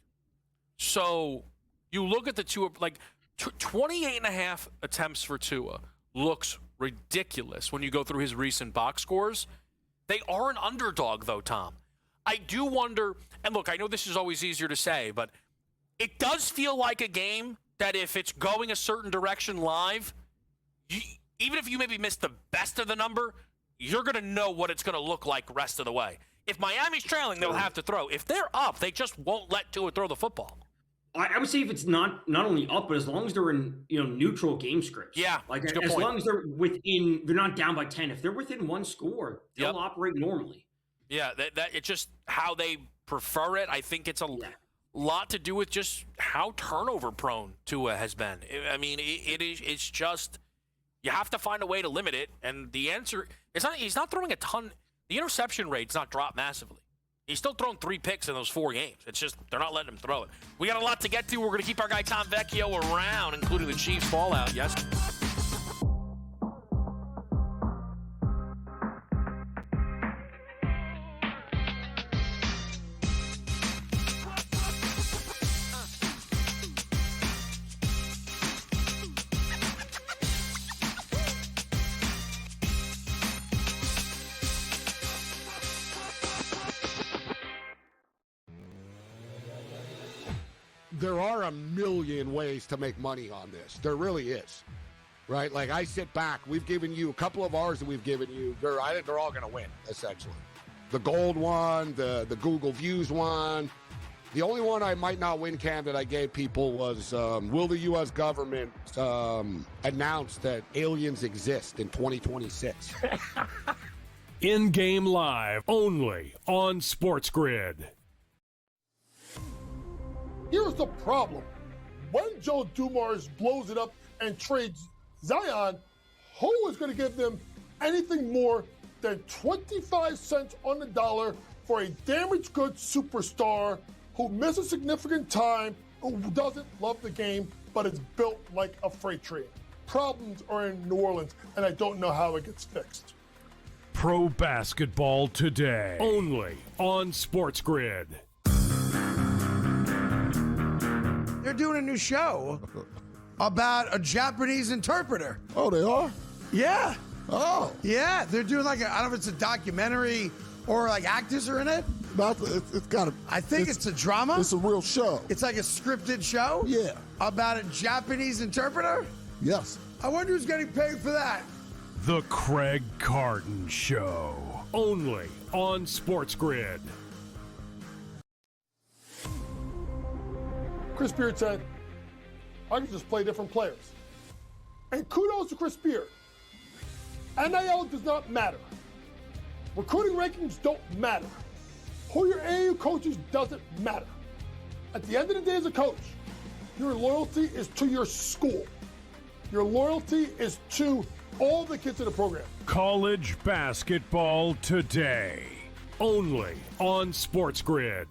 So you look at the Tua, 28.5 attempts for Tua looks ridiculous when you go through his recent box scores. They are an underdog, though, Tom. I do wonder, and look, I know this is always easier to say, but it does feel like a game that if it's going a certain direction live, even if you maybe miss the best of the number, you're going to know what it's going to look like rest of the way. If Miami's trailing, they'll have to throw. If they're up, they just won't let Tua throw the football. I would say if it's not only up, but as long as they're in neutral game scripts. Yeah, as long as they're they're not down by 10. If they're within 1 score, they'll operate normally. Yeah, that it's just how they prefer it. I think it's a lot to do with just how turnover prone Tua has been. I mean, it's just you have to find a way to limit it, and the answer is he's not throwing a ton. The interception rate's not dropped massively. He's still thrown 3 picks in those 4 games. It's just they're not letting him throw it. We got a lot to get to. We're going to keep our guy Tom Vecchio around, including the Chiefs fallout. Yes. There are a million ways to make money on this. There really is. Right? Like, I sit back. We've given you a couple of ours that we've given you. I think they're all going to win, essentially. The gold one, the Google Views one. The only one I might not win, Cam, that I gave people was, will the U.S. government announce that aliens exist in 2026? In-game live, only on SportsGrid. Here's the problem. When Joe Dumars blows it up and trades Zion, who is going to give them anything more than 25 cents on the dollar for a damaged goods superstar who misses significant time, who doesn't love the game, but is built like a freight train? Problems are in New Orleans, and I don't know how it gets fixed. Pro basketball today, only on SportsGrid. They're doing a new show about a Japanese interpreter. Oh, they are? Yeah. Oh. Yeah, they're doing I don't know if it's a documentary or actors are in it. It's got I think it's a drama. It's a real show. It's like a scripted show? Yeah. About a Japanese interpreter? Yes. I wonder who's getting paid for that. The Craig Carton Show, only on SportsGrid. Chris Beard said, I can just play different players. And kudos to Chris Beard. NIL does not matter. Recruiting rankings don't matter. Who your AAU coaches doesn't matter. At the end of the day as a coach, your loyalty is to your school. Your loyalty is to all the kids in the program. College basketball today, only on SportsGrid.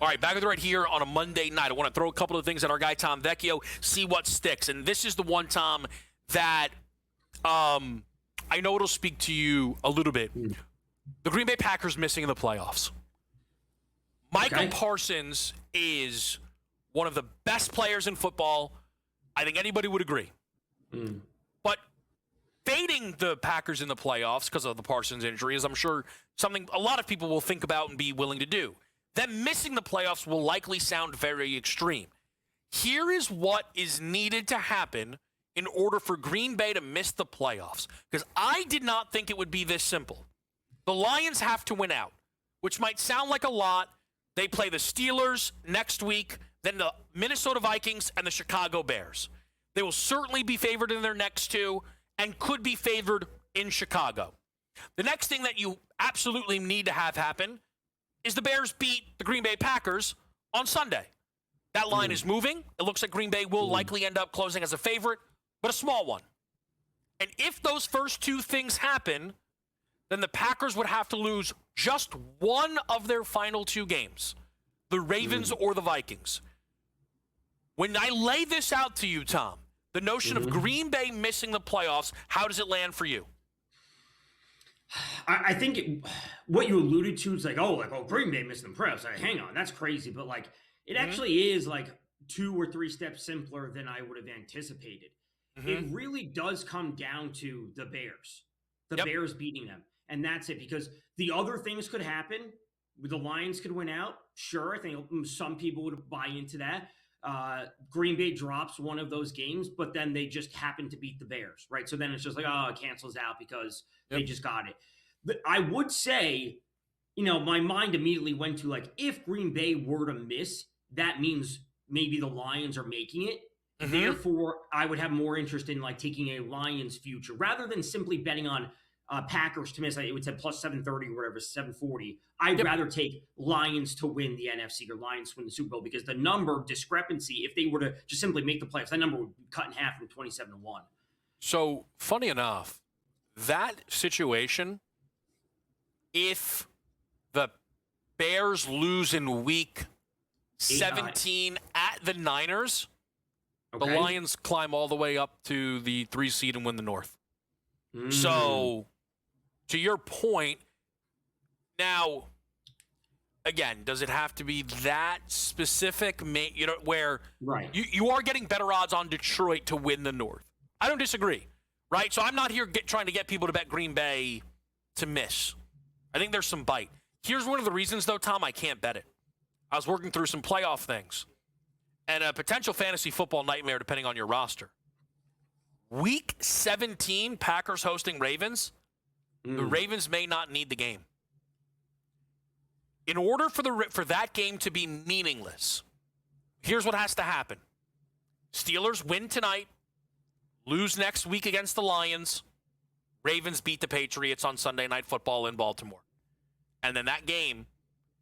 All right, back with right here on a Monday night. I want to throw a couple of things at our guy, Tom Vecchio, see what sticks. And this is the one, Tom, that I know it'll speak to you a little bit. The Green Bay Packers missing in the playoffs. Michael Parsons is one of the best players in football. I think anybody would agree. But fading the Packers in the playoffs because of the Parsons injury is, I'm sure, something a lot of people will think about and be willing to do. Them missing the playoffs will likely sound very extreme. Here is what is needed to happen in order for Green Bay to miss the playoffs, because I did not think it would be this simple. The Lions have to win out, which might sound like a lot. They play the Steelers next week, then the Minnesota Vikings and the Chicago Bears. They will certainly be favored in their next two and could be favored in Chicago. The next thing that you absolutely need to have happen is the Bears beat the Green Bay Packers on Sunday. That line is moving. It looks like Green Bay will likely end up closing as a favorite, but a small one. And if those first two things happen, then the Packers would have to lose just one of their final two games, the Ravens or the Vikings. When I lay this out to you, Tom, the notion of Green Bay missing the playoffs, how does it land for you? I think what you alluded to is Green Bay missing the playoffs. Hang on, that's crazy. But it actually is 2 or 3 steps simpler than I would have anticipated. It really does come down to the Bears, Bears beating them. And that's it, because the other things could happen. The Lions could win out. Sure, I think some people would buy into that. Green Bay drops one of those games, but then they just happen to beat the Bears, right? So then it's just it cancels out because they just got it. But I would say, my mind immediately went to if Green Bay were to miss, that means maybe the Lions are making it. Therefore, I would have more interest in taking a Lions future rather than simply betting on Packers to miss. It would say plus 730 or whatever, 740. I'd rather take Lions to win the NFC or Lions to win the Super Bowl, because the number discrepancy, if they were to just simply make the playoffs, that number would be cut in half from 27 to 1. So, funny enough, that situation, if the Bears lose in week 17 at the Niners, the Lions climb all the way up to the 3 seed and win the North. So, to your point, now, again, does it have to be that specific? Where you are getting better odds on Detroit to win the North. I don't disagree, right? So I'm not here trying to get people to bet Green Bay to miss. I think there's some bite. Here's one of the reasons, though, Tom, I can't bet it. I was working through some playoff things and a potential fantasy football nightmare depending on your roster. Week 17, Packers hosting Ravens. The Ravens may not need the game. In order for that game to be meaningless, here's what has to happen. Steelers win tonight, lose next week against the Lions. Ravens beat the Patriots on Sunday Night Football in Baltimore. And then that game,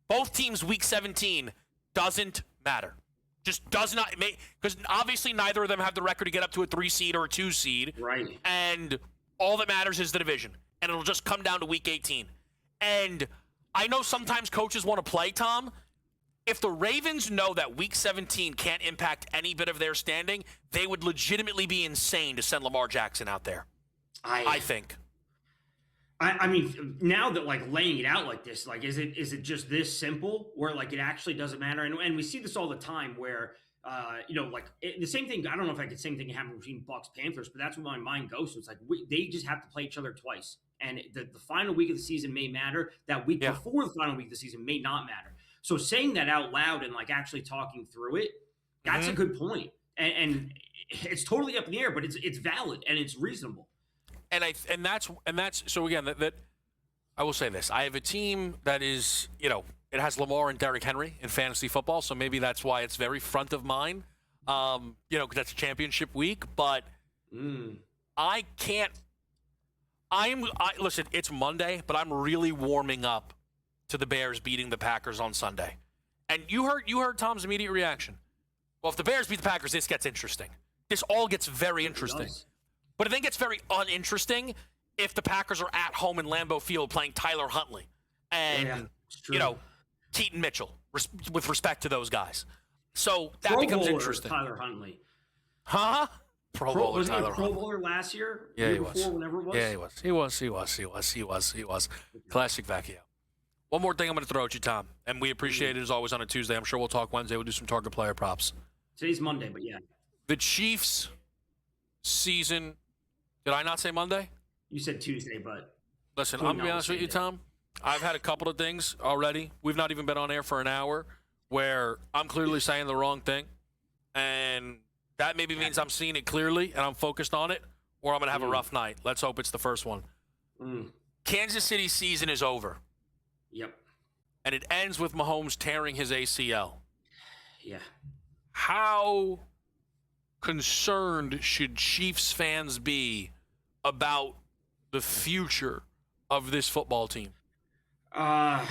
both teams week 17, doesn't matter. Just does not make, because obviously neither of them have the record to get up to a 3 seed or a 2 seed. Right. And all that matters is the division. And it'll just come down to week 18. And I know sometimes coaches want to play, Tom. If the Ravens know that week 17 can't impact any bit of their standing, they would legitimately be insane to send Lamar Jackson out there. I think. I mean, now that laying it out like this, is it just this simple where it actually doesn't matter? And we see this all the time where, the same thing. I don't know if the same thing happened between Bucks Panthers, but that's where my mind goes. So it's they just have to play each other twice, and the final week of the season may matter. That week before the final week of the season may not matter. So saying that out loud and actually talking through it, that's a good point. And it's totally up in the air, but it's valid and it's reasonable. And that's so again that I will say this. I have a team that is, it has Lamar and Derrick Henry in fantasy football, so maybe that's why it's very front of mind. Because that's a championship week, but I can't. Listen, it's Monday, but I'm really warming up to the Bears beating the Packers on Sunday. And you heard Tom's immediate reaction. Well, if the Bears beat the Packers, this gets interesting. This all gets very interesting. But it then gets very uninteresting if the Packers are at home in Lambeau Field playing Tyler Huntley and, Keaton Mitchell, with respect to those guys. So that becomes interesting. Tyler Huntley. Huh? Pro Bowler wasn't Tyler he a Pro Huntley. Bowler last year? Yeah, he before, was. Whenever it was? Yeah, he was. Classic Vecchio. One more thing I'm going to throw at you, Tom, and we appreciate it as always on a Tuesday. I'm sure we'll talk Wednesday. We'll do some target player props. Today's Monday, but yeah. The Chiefs season. Did I not say Monday? You said Tuesday, but listen, I'm going to be honest with you, Tom. I've had a couple of things already. We've not even been on air for an hour where I'm clearly saying the wrong thing, and that maybe means I'm seeing it clearly and I'm focused on it, or I'm going to have a rough night. Let's hope it's the first one. Kansas City season is over. Yep. and it ends with Mahomes tearing his ACL. Yeah. How concerned should Chiefs fans be about the future of this football team? I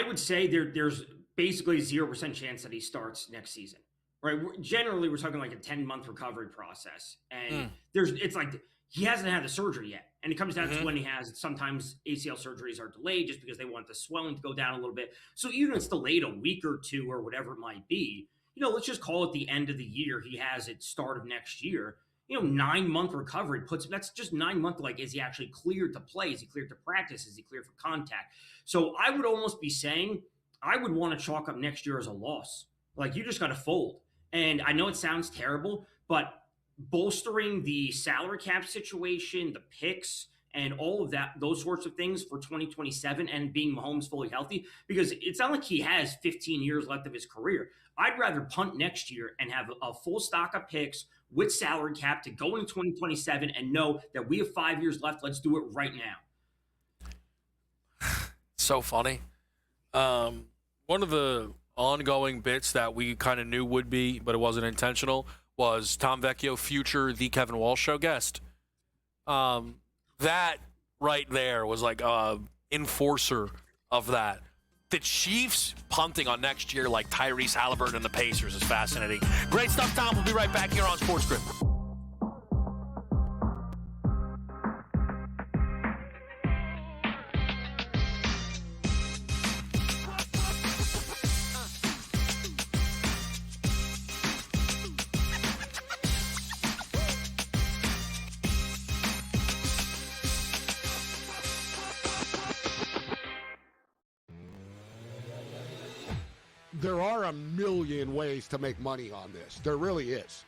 would say there's basically a 0% chance that he starts next season, right? Generally, we're talking like a 10-month recovery process. And it's like he hasn't had the surgery yet. And it comes down to when he has it. Sometimes ACL surgeries are delayed just because they want the swelling to go down a little bit. So even if it's delayed a week or two or whatever it might be, let's just call it the end of the year. He has it start of next year. 9-month recovery that's just 9 months. Like, is he actually cleared to play? Is he cleared to practice? Is he cleared for contact? So I would almost be saying I would want to chalk up next year as a loss. Like, you just got to fold. And I know it sounds terrible, but bolstering the salary cap situation, the picks, and all of that, those sorts of things for 2027 and being Mahomes fully healthy, because it's not like he has 15 years left of his career. I'd rather punt next year and have a full stock of picks with salary cap to go into 2027 and know that we have 5 years left. Let's do it right now. So funny. One of the ongoing bits that we kind of knew would be, but it wasn't intentional, was Tom Vecchio, future The Kevin Walsh Show guest. That right there was like enforcer of that. The Chiefs punting on next year like Tyrese Halliburton and the Pacers is fascinating. Great stuff, Tom. We'll be right back here on SportsGrid. There are a million ways to make money on this. There really is,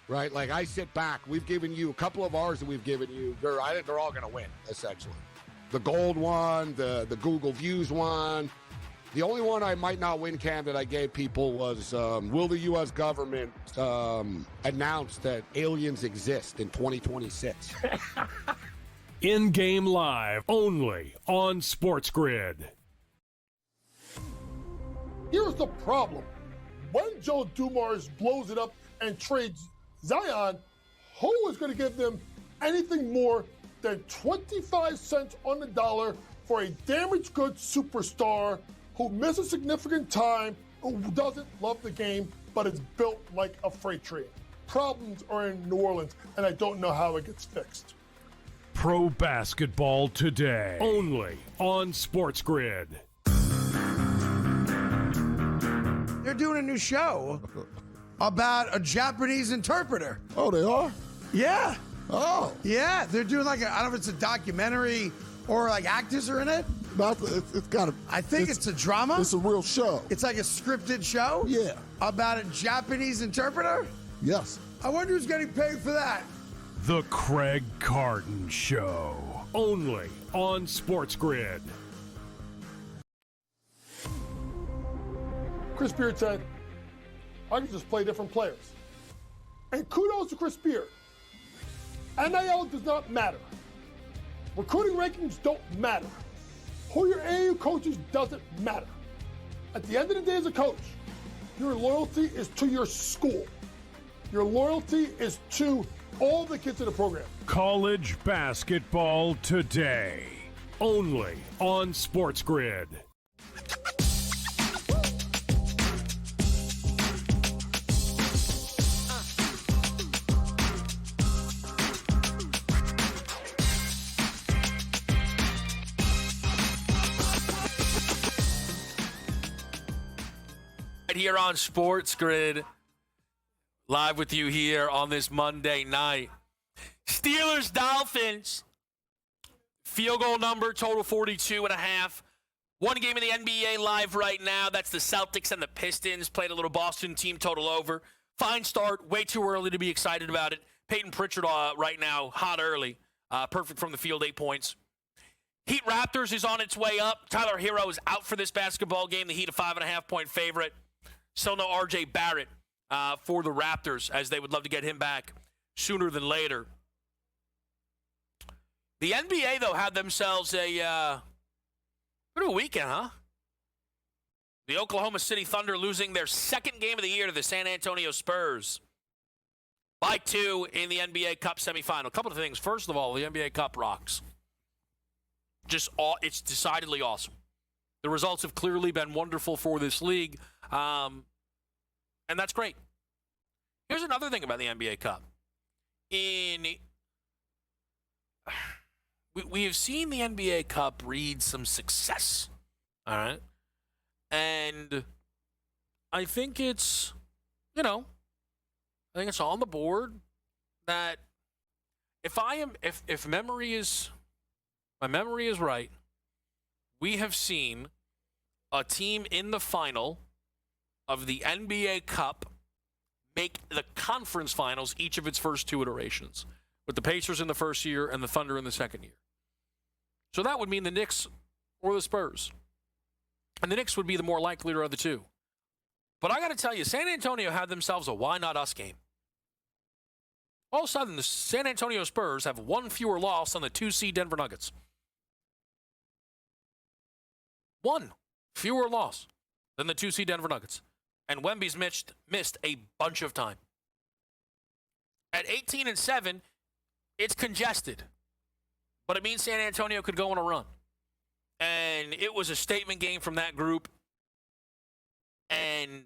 right? Like, I sit back. We've given you a couple of ours that we've given you. I think they're all going to win, essentially. The gold one, the Google Views one. The only one I might not win, Cam, that I gave people was, will the U.S. government announce that aliens exist in 2026? In-game live, only on SportsGrid. Here's the problem. When Joe Dumars blows it up and trades Zion, who is going to give them anything more than 25 cents on the dollar for a damaged goods superstar who misses significant time, who doesn't love the game, but is built like a freight train? Problems are in New Orleans, and I don't know how it gets fixed. Pro basketball today, only on SportsGrid. They're doing a new show about a Japanese interpreter. Oh, they are? Yeah. Oh. Yeah, they're doing I don't know if it's a documentary or like actors are in it. It's got I think it's a drama. It's a real show. It's like a scripted show? Yeah. About a Japanese interpreter? Yes. I wonder who's getting paid for that. The Craig Carton Show, only on SportsGrid. Chris Beard said, I can just play different players. And kudos to Chris Beard. NIL does not matter. Recruiting rankings don't matter. Who your AAU coaches doesn't matter. At the end of the day as a coach, your loyalty is to your school. Your loyalty is to all the kids in the program. College basketball today, only on SportsGrid. Here on SportsGrid, live with you here on this Monday night. Steelers, Dolphins, field goal number, total 42.5. One game in the NBA live right now. That's the Celtics and the Pistons. Played a little Boston team total over. Fine start. Way too early to be excited about it. Peyton Pritchard right now, hot early. Perfect from the field, 8 points. Heat Raptors is on its way up. Tyler Hero is out for this basketball game. The Heat a 5.5-point favorite. Still no R.J. Barrett for the Raptors, as they would love to get him back sooner than later. The NBA, though, had themselves a weekend, huh? The Oklahoma City Thunder losing their second game of the year to the San Antonio Spurs by 2 in the NBA Cup semifinal. A couple of things. First of all, the NBA Cup rocks. It's decidedly awesome. The results have clearly been wonderful for this league, and that's great. Here's another thing about the NBA Cup. We have seen the NBA Cup breed some success, all right? And I think it's, I think it's on the board that if my memory is right, we have seen a team in the final of the NBA Cup make the conference finals each of its first 2 iterations, with the Pacers in the first year and the Thunder in the second year. So that would mean the Knicks or the Spurs. And the Knicks would be the more likely of the two. But I got to tell you, San Antonio had themselves a why not us game. All of a sudden, the San Antonio Spurs have 1 fewer loss than the 2 seed Denver Nuggets. 1 fewer loss than the 2 seed Denver Nuggets. And Wemby's missed a bunch of time. At 18-7, it's congested. But it means San Antonio could go on a run. And it was a statement game from that group. And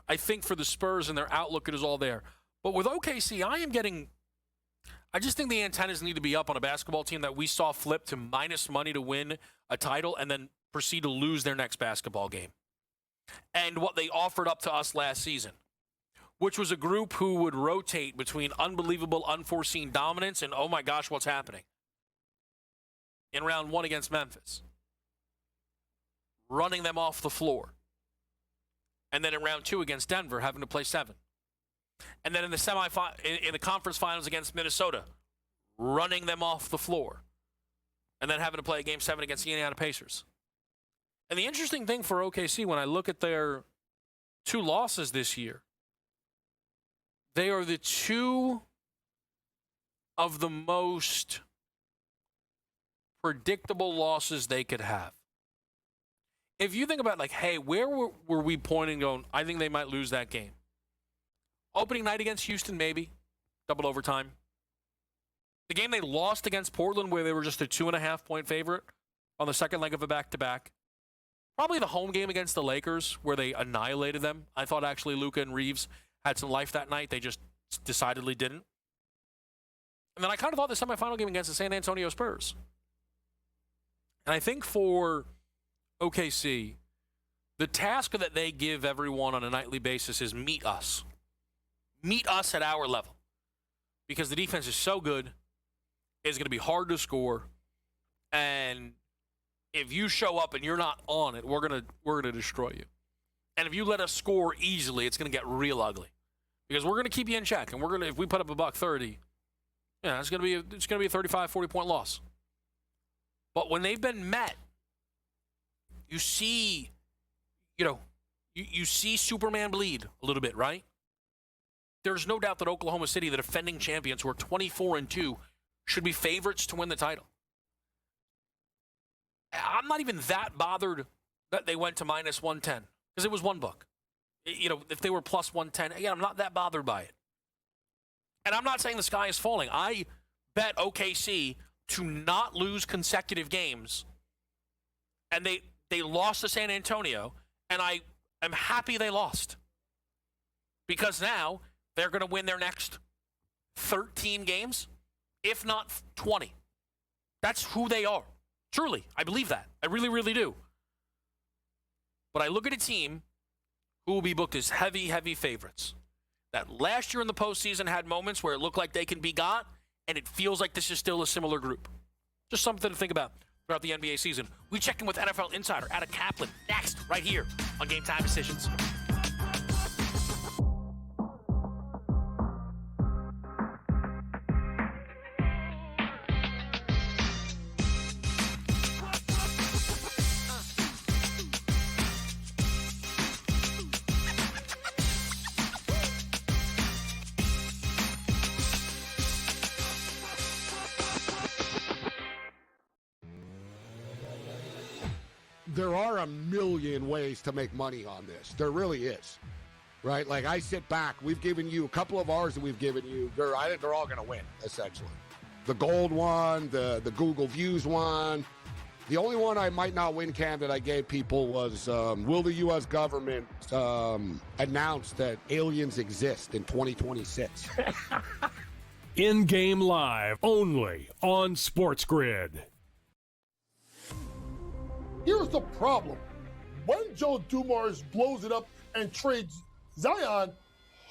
I think for the Spurs and their outlook, it is all there. But with OKC, I just think the antennas need to be up on a basketball team that we saw flip to minus money to win a title and then proceed to lose their next basketball game. And what they offered up to us last season, which was a group who would rotate between unbelievable, unforeseen dominance and, oh my gosh, what's happening? In round 1 against Memphis, running them off the floor. And then in round 2 against Denver, having to play 7. And then in the in the conference finals against Minnesota, running them off the floor. And then having to play a game 7 against the Indiana Pacers. And the interesting thing for OKC, when I look at their 2 losses this year, they are the 2 of the most predictable losses they could have. If you think about, like, hey, where were we pointing going, I think they might lose that game? Opening night against Houston, maybe. Double overtime. The game they lost against Portland, where they were just a 2.5-point favorite on the second leg of a back-to-back. Probably the home game against the Lakers, where they annihilated them. I thought actually Luka and Reeves had some life that night. They just decidedly didn't. And then I kind of thought the semifinal game against the San Antonio Spurs. And I think for OKC, the task that they give everyone on a nightly basis is meet us. Meet us at our level. Because the defense is so good, it's going to be hard to score. And if you show up and you're not on it, we're going to destroy you. And if you let us score easily, it's going to get real ugly. Because we're going to keep you in check. And if we put up $130, it's going to be a 35, 40-point loss. But when they've been met, you see, you see Superman bleed a little bit, right? There's no doubt that Oklahoma City, the defending champions, who are 24-2, should be favorites to win the title. I'm not even that bothered that they went to minus 110, because it was one book. If they were plus 110, again, I'm not that bothered by it. And I'm not saying the sky is falling. I bet OKC to not lose consecutive games, and they lost to San Antonio, and I am happy they lost. Because now they're going to win their next 13 games, if not 20. That's who they are. Truly, I believe that. I really, really do. But I look at a team who will be booked as heavy, heavy favorites. That last year in the postseason had moments where it looked like they can be got, and it feels like this is still a similar group. Just something to think about throughout the NBA season. We check in with NFL insider Adam Kaplan next, right here on Game Time Decisions. There are a million ways to make money on this. There really is. Right? Like, I sit back. We've given you a couple of ours that we've given you. I think they're all going to win, essentially. The gold one, the Google Views one. The only one I might not win, Cam, that I gave people was, will the U.S. government announce that aliens exist in 2026? In-game live, only on SportsGrid. Here's the problem. When Joe Dumars blows it up and trades Zion,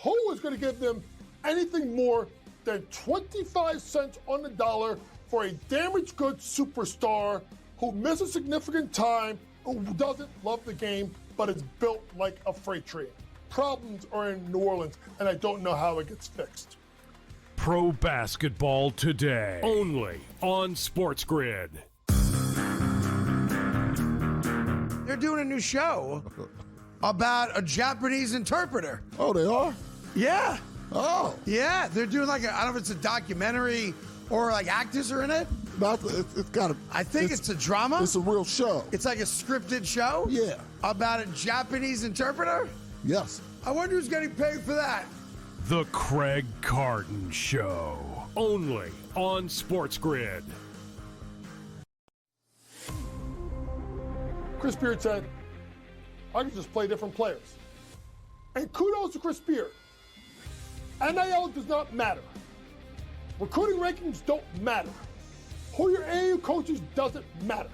who is going to give them anything more than 25 cents on the dollar for a damaged goods superstar who misses significant time, who doesn't love the game, but is built like a freight train? Problems are in New Orleans, and I don't know how it gets fixed. Pro basketball today, only on SportsGrid. They're doing a new show about a Japanese interpreter. Oh, they are? Yeah. Oh. Yeah, they're doing like I don't know if it's a documentary or like actors are in it. It's got I think it's a drama. It's a real show. It's like a scripted show? Yeah. About a Japanese interpreter? Yes. I wonder who's getting paid for that. The Craig Carton Show, only on SportsGrid. Chris Beard said, I can just play different players. And kudos to Chris Beard. NIL does not matter. Recruiting rankings don't matter. Who your AAU coaches doesn't matter.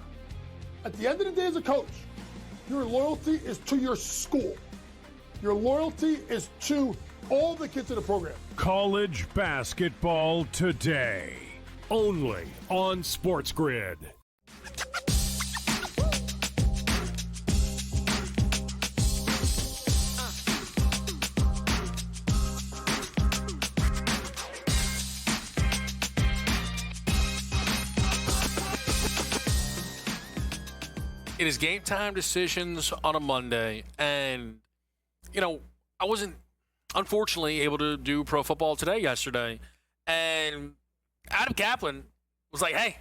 At the end of the day as a coach, your loyalty is to your school. Your loyalty is to all the kids in the program. College basketball today, only on SportsGrid. It is game time decisions on a Monday, and I wasn't unfortunately able to do Pro Football Today yesterday, and Adam Kaplan was like, "Hey,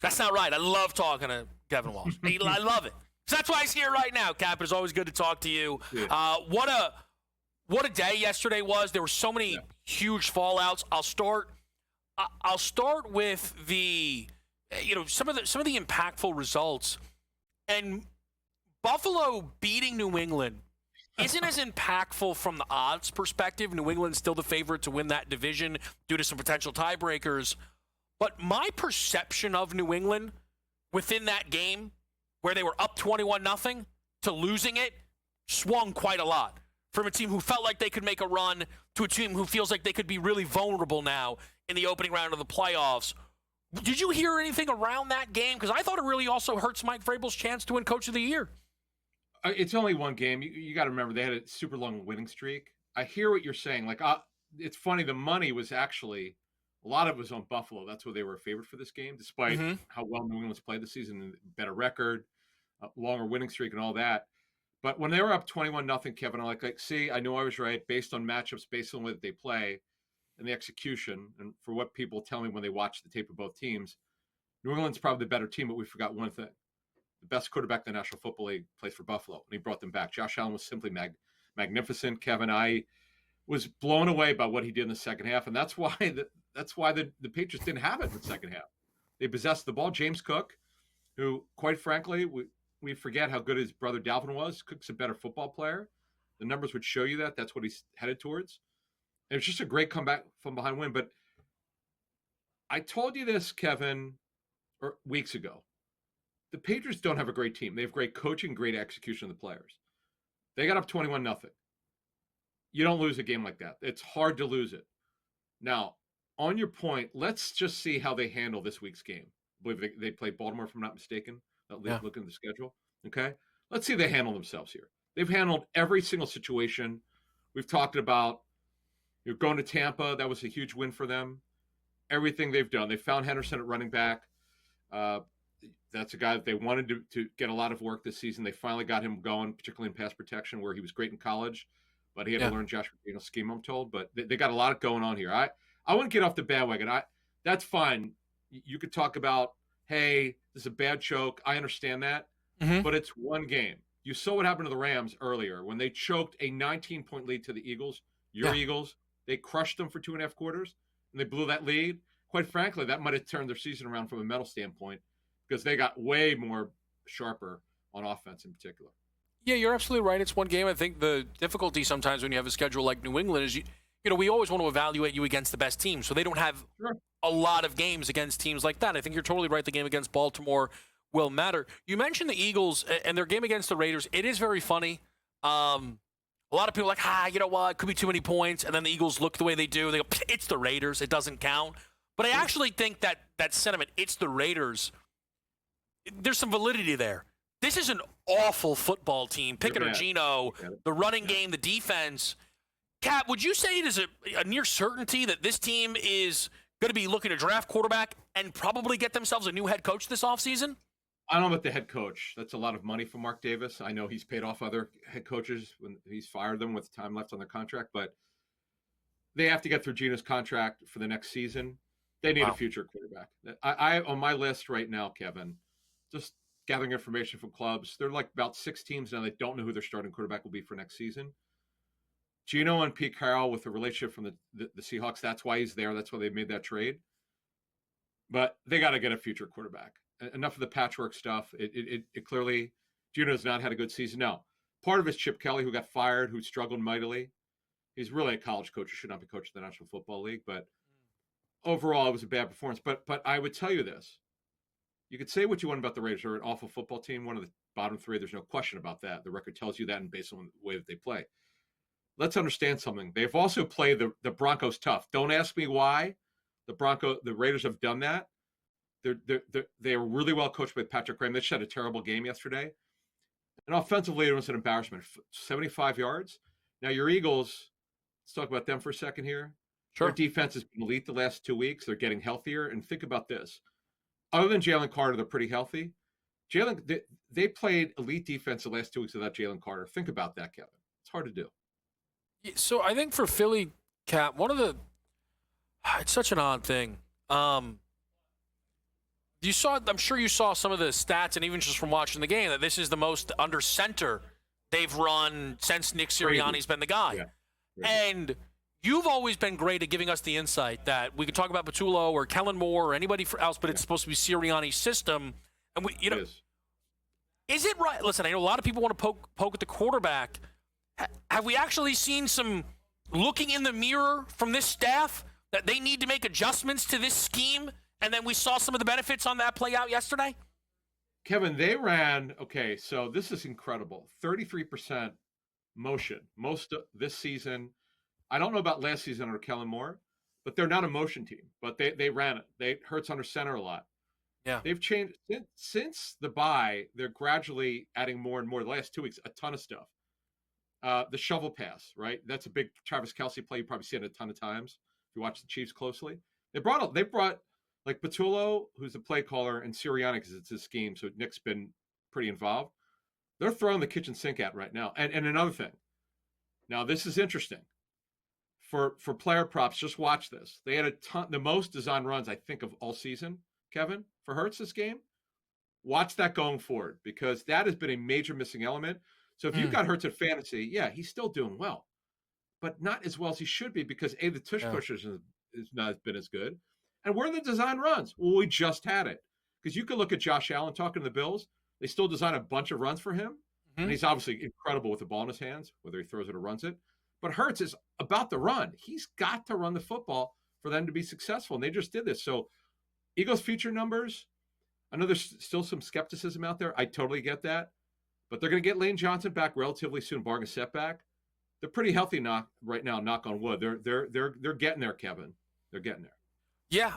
that's not right. I love talking to Kevin Walsh. I love it. So that's why he's here right now. Kaplan, it's always good to talk to you. Yeah. What a day yesterday was. There were so many huge fallouts. I'll start with the some of the impactful results. And Buffalo beating New England isn't as impactful from the odds perspective. New England's still the favorite to win that division due to some potential tiebreakers. But my perception of New England within that game, where they were up 21-0 to losing it, swung quite a lot. From a team who felt like they could make a run to a team who feels like they could be really vulnerable now in the opening round of the playoffs. Did you hear anything around that game? Because I thought it really also hurts Mike Vrabel's chance to win Coach of the Year. It's only one game. You got to remember, they had a super long winning streak. I hear what you're saying. Like, it's funny. The money was actually, a lot of it was on Buffalo. That's why they were a favorite for this game, despite how well New England's played this season, better record, longer winning streak, and all that. But when they were up 21-0, Kevin, I'm like, see, I know I was right based on matchups, based on the way that they play. And the execution, and for what people tell me when they watch the tape of both teams, New England's probably the better team, but we forgot one thing. The best quarterback in the National Football League plays for Buffalo, and he brought them back. Josh Allen was simply magnificent. Kevin, I was blown away by what he did in the second half, and that's why the Patriots didn't have it in the second half. They possessed the ball. James Cook, who, quite frankly, we forget how good his brother Dalvin was. Cook's a better football player. The numbers would show you that. That's what he's headed towards. It was just a great comeback from behind win. But I told you this, Kevin, weeks ago. The Patriots don't have a great team. They have great coaching, great execution of the players. They got up 21-0. You don't lose a game like that. It's hard to lose it. Now, on your point, let's just see how they handle this week's game. I believe they play Baltimore, if I'm not mistaken. Looking at the schedule. Okay? Let's see how they handle themselves here. They've handled every single situation. We've talked about you're going to Tampa. That was a huge win for them. Everything they've done. They found Henderson at running back. That's a guy that they wanted to get a lot of work this season. They finally got him going, particularly in pass protection, where he was great in college. But he had to learn Josh McDaniel's scheme, I'm told. But they got a lot going on here. I wouldn't get off the bandwagon. That's fine. You could talk about, hey, this is a bad choke. I understand that. but it's one game. You saw what happened to the Rams earlier when they choked a 19-point lead to the Eagles. Eagles, they crushed them for 2.5 quarters, and they blew that lead. Quite frankly, that might have turned their season around from a mental standpoint because they got way more sharper on offense in particular. Yeah, you're absolutely right. It's one game. I think the difficulty sometimes when you have a schedule like New England is, we always want to evaluate you against the best team. So they don't have a lot of games against teams like that. I think you're totally right. The game against Baltimore will matter. You mentioned the Eagles and their game against the Raiders. It is very funny. A lot of people are like, you know what? It could be too many points. And then the Eagles look the way they do. They go, it's the Raiders. It doesn't count. But I actually think that sentiment, it's the Raiders, there's some validity there. This is an awful football team. Pickett or Geno, the running game, the defense. Cap, would you say it is a near certainty that this team is going to be looking to draft quarterback and probably get themselves a new head coach this offseason? I don't know about the head coach. That's a lot of money for Mark Davis. I know he's paid off other head coaches when he's fired them with time left on their contract, but they have to get through Geno's contract for the next season. They need a future quarterback. I on my list right now, Kevin, just gathering information from clubs. There are like about 6 teams now that don't know who their starting quarterback will be for next season. Geno and Pete Carroll with the relationship from the Seahawks, that's why he's there. That's why they made that trade. But they got to get a future quarterback. Enough of the patchwork stuff. It clearly, Geno's not had a good season. Now, part of it's Chip Kelly, who got fired, who struggled mightily. He's really a college coach who should not be coaching the National Football League. But overall, it was a bad performance. But I would tell you this. You could say what you want about the Raiders. They're an awful football team, one of the bottom 3. There's no question about that. The record tells you that, and based on the way that they play. Let's understand something. They've also played the Broncos tough. Don't ask me why the Raiders have done that. They are really well coached by Patrick Graham. They just had a terrible game yesterday. And offensively, it was an embarrassment. 75 yards. Now, your Eagles, let's talk about them for a second here. Sure. Their defense has been elite the last 2 weeks. They're getting healthier. And think about this. Other than Jalen Carter, they're pretty healthy. They played elite defense the last 2 weeks without Jalen Carter. Think about that, Kevin. It's hard to do. So I think for Philly, Cap, it's such an odd thing. I'm sure you saw some of the stats, and even just from watching the game, that this is the most under center they've run since Nick Sirianni's been the guy. Yeah. And you've always been great at giving us the insight that we could talk about Patullo or Kellen Moore or anybody else, but it's supposed to be Sirianni's system. And is it right? Listen, I know a lot of people want to poke at the quarterback. Have we actually seen some looking in the mirror from this staff that they need to make adjustments to this scheme? And then we saw some of the benefits on that play out yesterday? Kevin, they ran, so this is incredible. 33% motion most of this season. I don't know about last season under Kellen Moore, but they're not a motion team. But they ran it. They Hurts under center a lot. Yeah. They've changed since the bye. They're gradually adding more and more. The last 2 weeks, a ton of stuff. The shovel pass, right? That's a big Travis Kelce play. You probably see it a ton of times if you watch the Chiefs closely. They brought like Patullo, who's the play caller, and Sirianni, because it's his scheme. So Nick's been pretty involved. They're throwing the kitchen sink at right now. And another thing. Now, this is interesting. For player props, just watch this. They had the most design runs, I think, of all season, Kevin, for Hurts this game. Watch that going forward, because that has been a major missing element. So if you've got Hurts at fantasy, yeah, he's still doing well, but not as well as he should be, because the tush pushers has not been as good. And where are the design runs? Well, we just had it, because you could look at Josh Allen talking to the Bills. They still design a bunch of runs for him, and he's obviously incredible with the ball in his hands, whether he throws it or runs it. But Hurts is about the run. He's got to run the football for them to be successful, and they just did this. So Eagles' future numbers, I know there's still some skepticism out there. I totally get that. But they're going to get Lane Johnson back relatively soon, barring a setback. They're pretty healthy right now, knock on wood. They're getting there, Kevin. They're getting there. Yeah,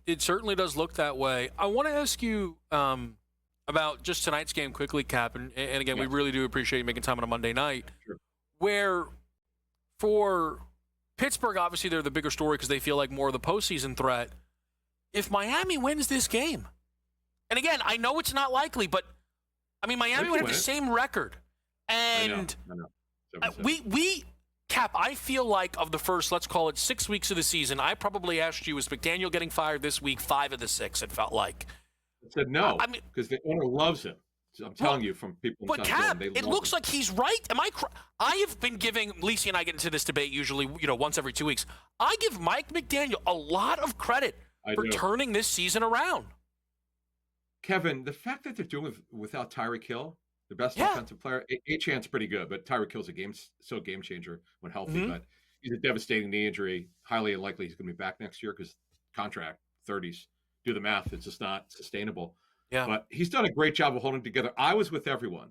it certainly does look that way. I want to ask you about just tonight's game quickly, Cap. And again, we really do appreciate you making time on a Monday night. Sure. Where for Pittsburgh, obviously they're the bigger story because they feel like more of the postseason threat. If Miami wins this game, and again, I know it's not likely, but I mean, Miami would have the same record. And I know. we Cap, I feel like of the first, let's call it 6 weeks of the season, I probably asked you, is McDaniel getting fired this week? 5 of the 6, it felt like. I said no, because the owner loves him. I'm telling you from people. But Cap, it looks like he's right. Am I? I have been giving Lisi and I get into this debate usually, once every 2 weeks. I give Mike McDaniel a lot of credit for turning this season around. Kevin, the fact that they're doing without Tyreek Hill, the best offensive player, Achan's pretty good, but Tyreek Hill's a game changer when healthy. But he's a devastating knee injury. Highly unlikely he's going to be back next year because contract 30s. Do the math; it's just not sustainable. Yeah. But he's done a great job of holding together. I was with everyone.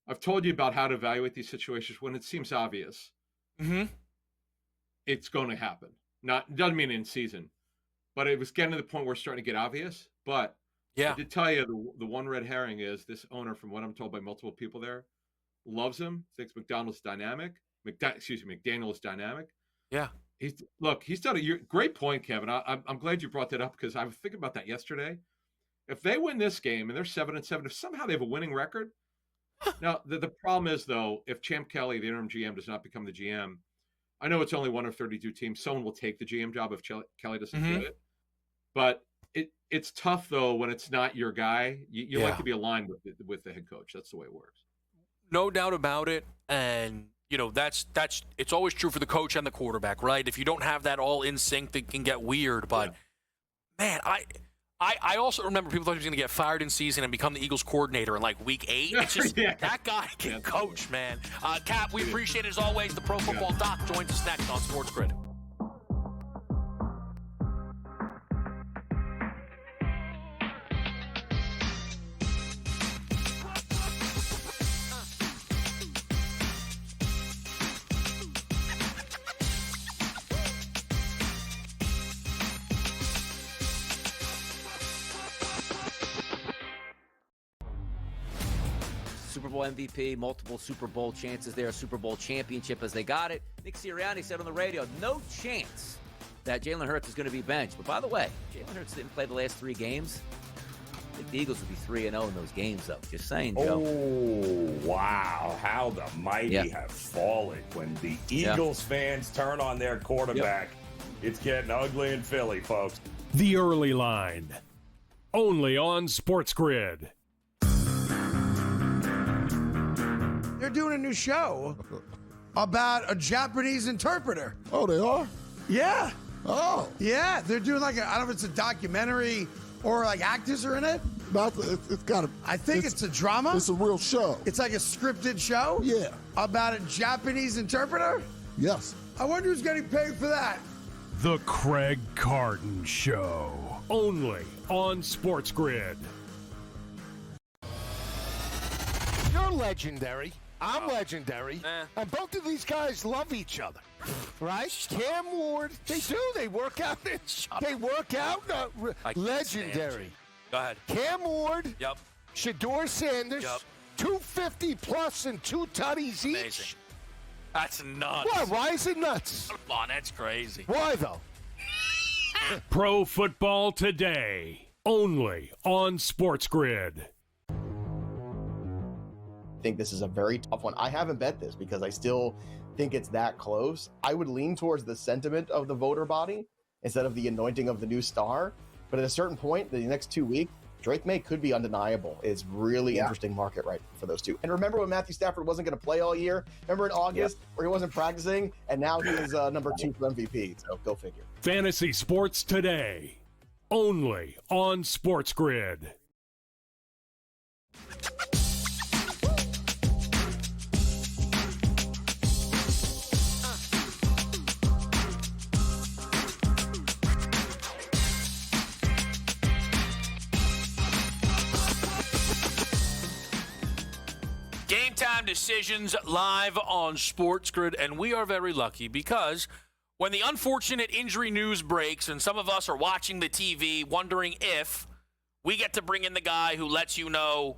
I've told you about how to evaluate these situations when it seems obvious. It's going to happen. Doesn't mean in season, but it was getting to the point where it's starting to get obvious. But I did tell you the one red herring is this owner, from what I'm told by multiple people there, loves him, thinks McDaniel is dynamic. Yeah. He's done a great point, Kevin. I'm glad you brought that up because I was thinking about that yesterday. If they win this game and they're 7-7, if somehow they have a winning record, now the problem is though, if Champ Kelly, the interim GM, does not become the GM, I know it's only one of 32 teams. Someone will take the GM job if Kelly doesn't get it. But it's tough though when it's not your guy. You like to be aligned with the head coach. That's the way it works. No doubt about it. And that's it's always true for the coach and the quarterback, right? If you don't have that all in sync, it can get weird. But man, I also remember people thought he was going to get fired in season and become the Eagles coordinator in like week 8. It's just that guy can coach, man. Cap, we appreciate it as always. The Pro Football Doc joins us next on SportsGrid. Super Bowl MVP, multiple Super Bowl chances there, Super Bowl championship as they got it. Nick Sirianni said on the radio, no chance that Jalen Hurts is going to be benched. But by the way, Jalen Hurts didn't play the last 3 games. I think the Eagles would be 3-0 in those games, though. Just saying, Joe. Oh, wow. How the mighty have fallen. When the Eagles fans turn on their quarterback, it's getting ugly in Philly, folks. The Early Line, only on SportsGrid. They're doing a new show about a Japanese interpreter. Oh, they are? Yeah. Oh. Yeah, they're doing I don't know if it's a documentary or actors are in it. It's got to. I think it's a drama. It's a real show. It's like a scripted show? Yeah. About a Japanese interpreter? Yes. I wonder who's getting paid for that. The Craig Carton Show, only on SportsGrid. You're legendary. I'm legendary. And both of these guys love each other. Right? Cam Ward, they do. They work out. They work out. Legendary. Go ahead. Cam Ward. Yep. Shador Sanders. Yep. 250 plus and 2 tutties each. Amazing. That's nuts. Why is it nuts? Come on, that's crazy. Why, though? Pro Football Today, only on SportsGrid. I think this is a very tough one. I haven't bet this because I still think it's that close. I would lean towards the sentiment of the voter body instead of the anointing of the new star. But at a certain point, the next 2 weeks, Drake May could be undeniable. It's really interesting market right for those two. And remember when Matthew Stafford wasn't going to play all year? Remember in August where he wasn't practicing? And now he is number 2 for MVP. So go figure. Fantasy Sports Today, only on SportsGrid. Game Time Decisions live on SportsGrid, and we are very lucky because when the unfortunate injury news breaks and some of us are watching the TV wondering if, we get to bring in the guy who lets you know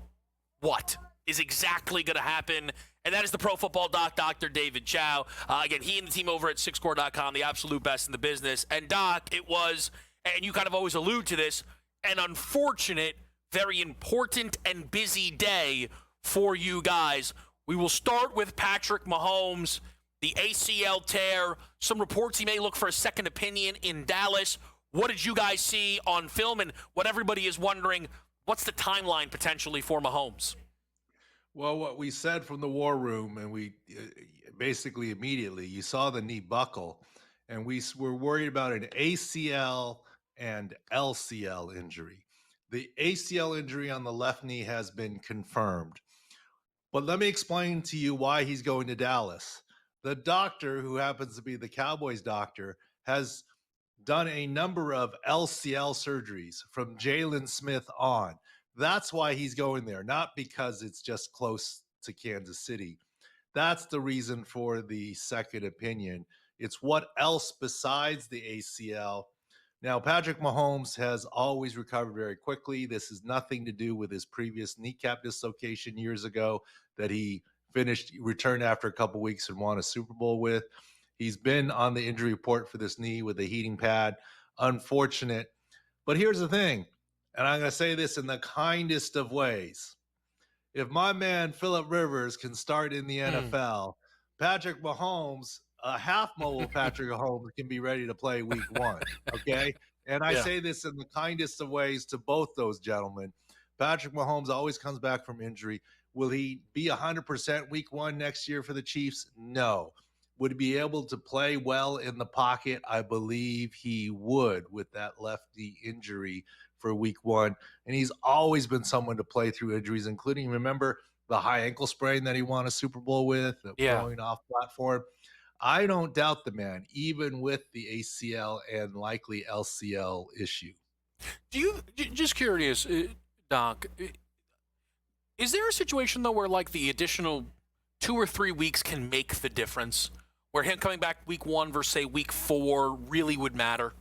what is exactly going to happen, and that is the Pro Football Doc, Dr. David Chow. Again, he and the team over at SixScore.com, the absolute best in the business. And Doc, it was, and you kind of always allude to this, an unfortunate, very important and busy day for you guys. We will start with Patrick Mahomes, the ACL tear, some reports he may look for a second opinion in Dallas. What did you guys see on film? And what everybody is wondering, what's the timeline potentially for Mahomes? Well, what we said from the war room, and we basically immediately, you saw the knee buckle, and we were worried about an ACL and LCL injury. The ACL injury on the left knee has been confirmed. But let me explain to you why he's going to Dallas. The doctor, who happens to be the Cowboys doctor, has done a number of LCL surgeries from Jalen Smith on. That's why he's going there, not because it's just close to Kansas City. That's the reason for the second opinion. It's what else besides the ACL. Now, Patrick Mahomes has always recovered very quickly. This has nothing to do with his previous kneecap dislocation years ago that he returned after a couple weeks and won a Super Bowl with. He's been on the injury report for this knee with a heating pad. Unfortunate. But here's the thing, and I'm going to say this in the kindest of ways. If my man Phillip Rivers can start in the NFL, Patrick Mahomes, a half mobile Patrick Mahomes, can be ready to play week 1. Okay. And I say this in the kindest of ways to both those gentlemen. Patrick Mahomes always comes back from injury. Will he be 100% week 1 next year for the Chiefs? No. Would he be able to play well in the pocket? I believe he would with that lefty injury for week 1. And he's always been someone to play through injuries, including, remember, the high ankle sprain that he won a Super Bowl with, going off platform. I don't doubt the man, even with the ACL and likely LCL issue. Just curious, Doc, is there a situation, though, where like the additional 2 or 3 weeks can make the difference? Where him coming back week 1 versus, say, week 4 really would matter?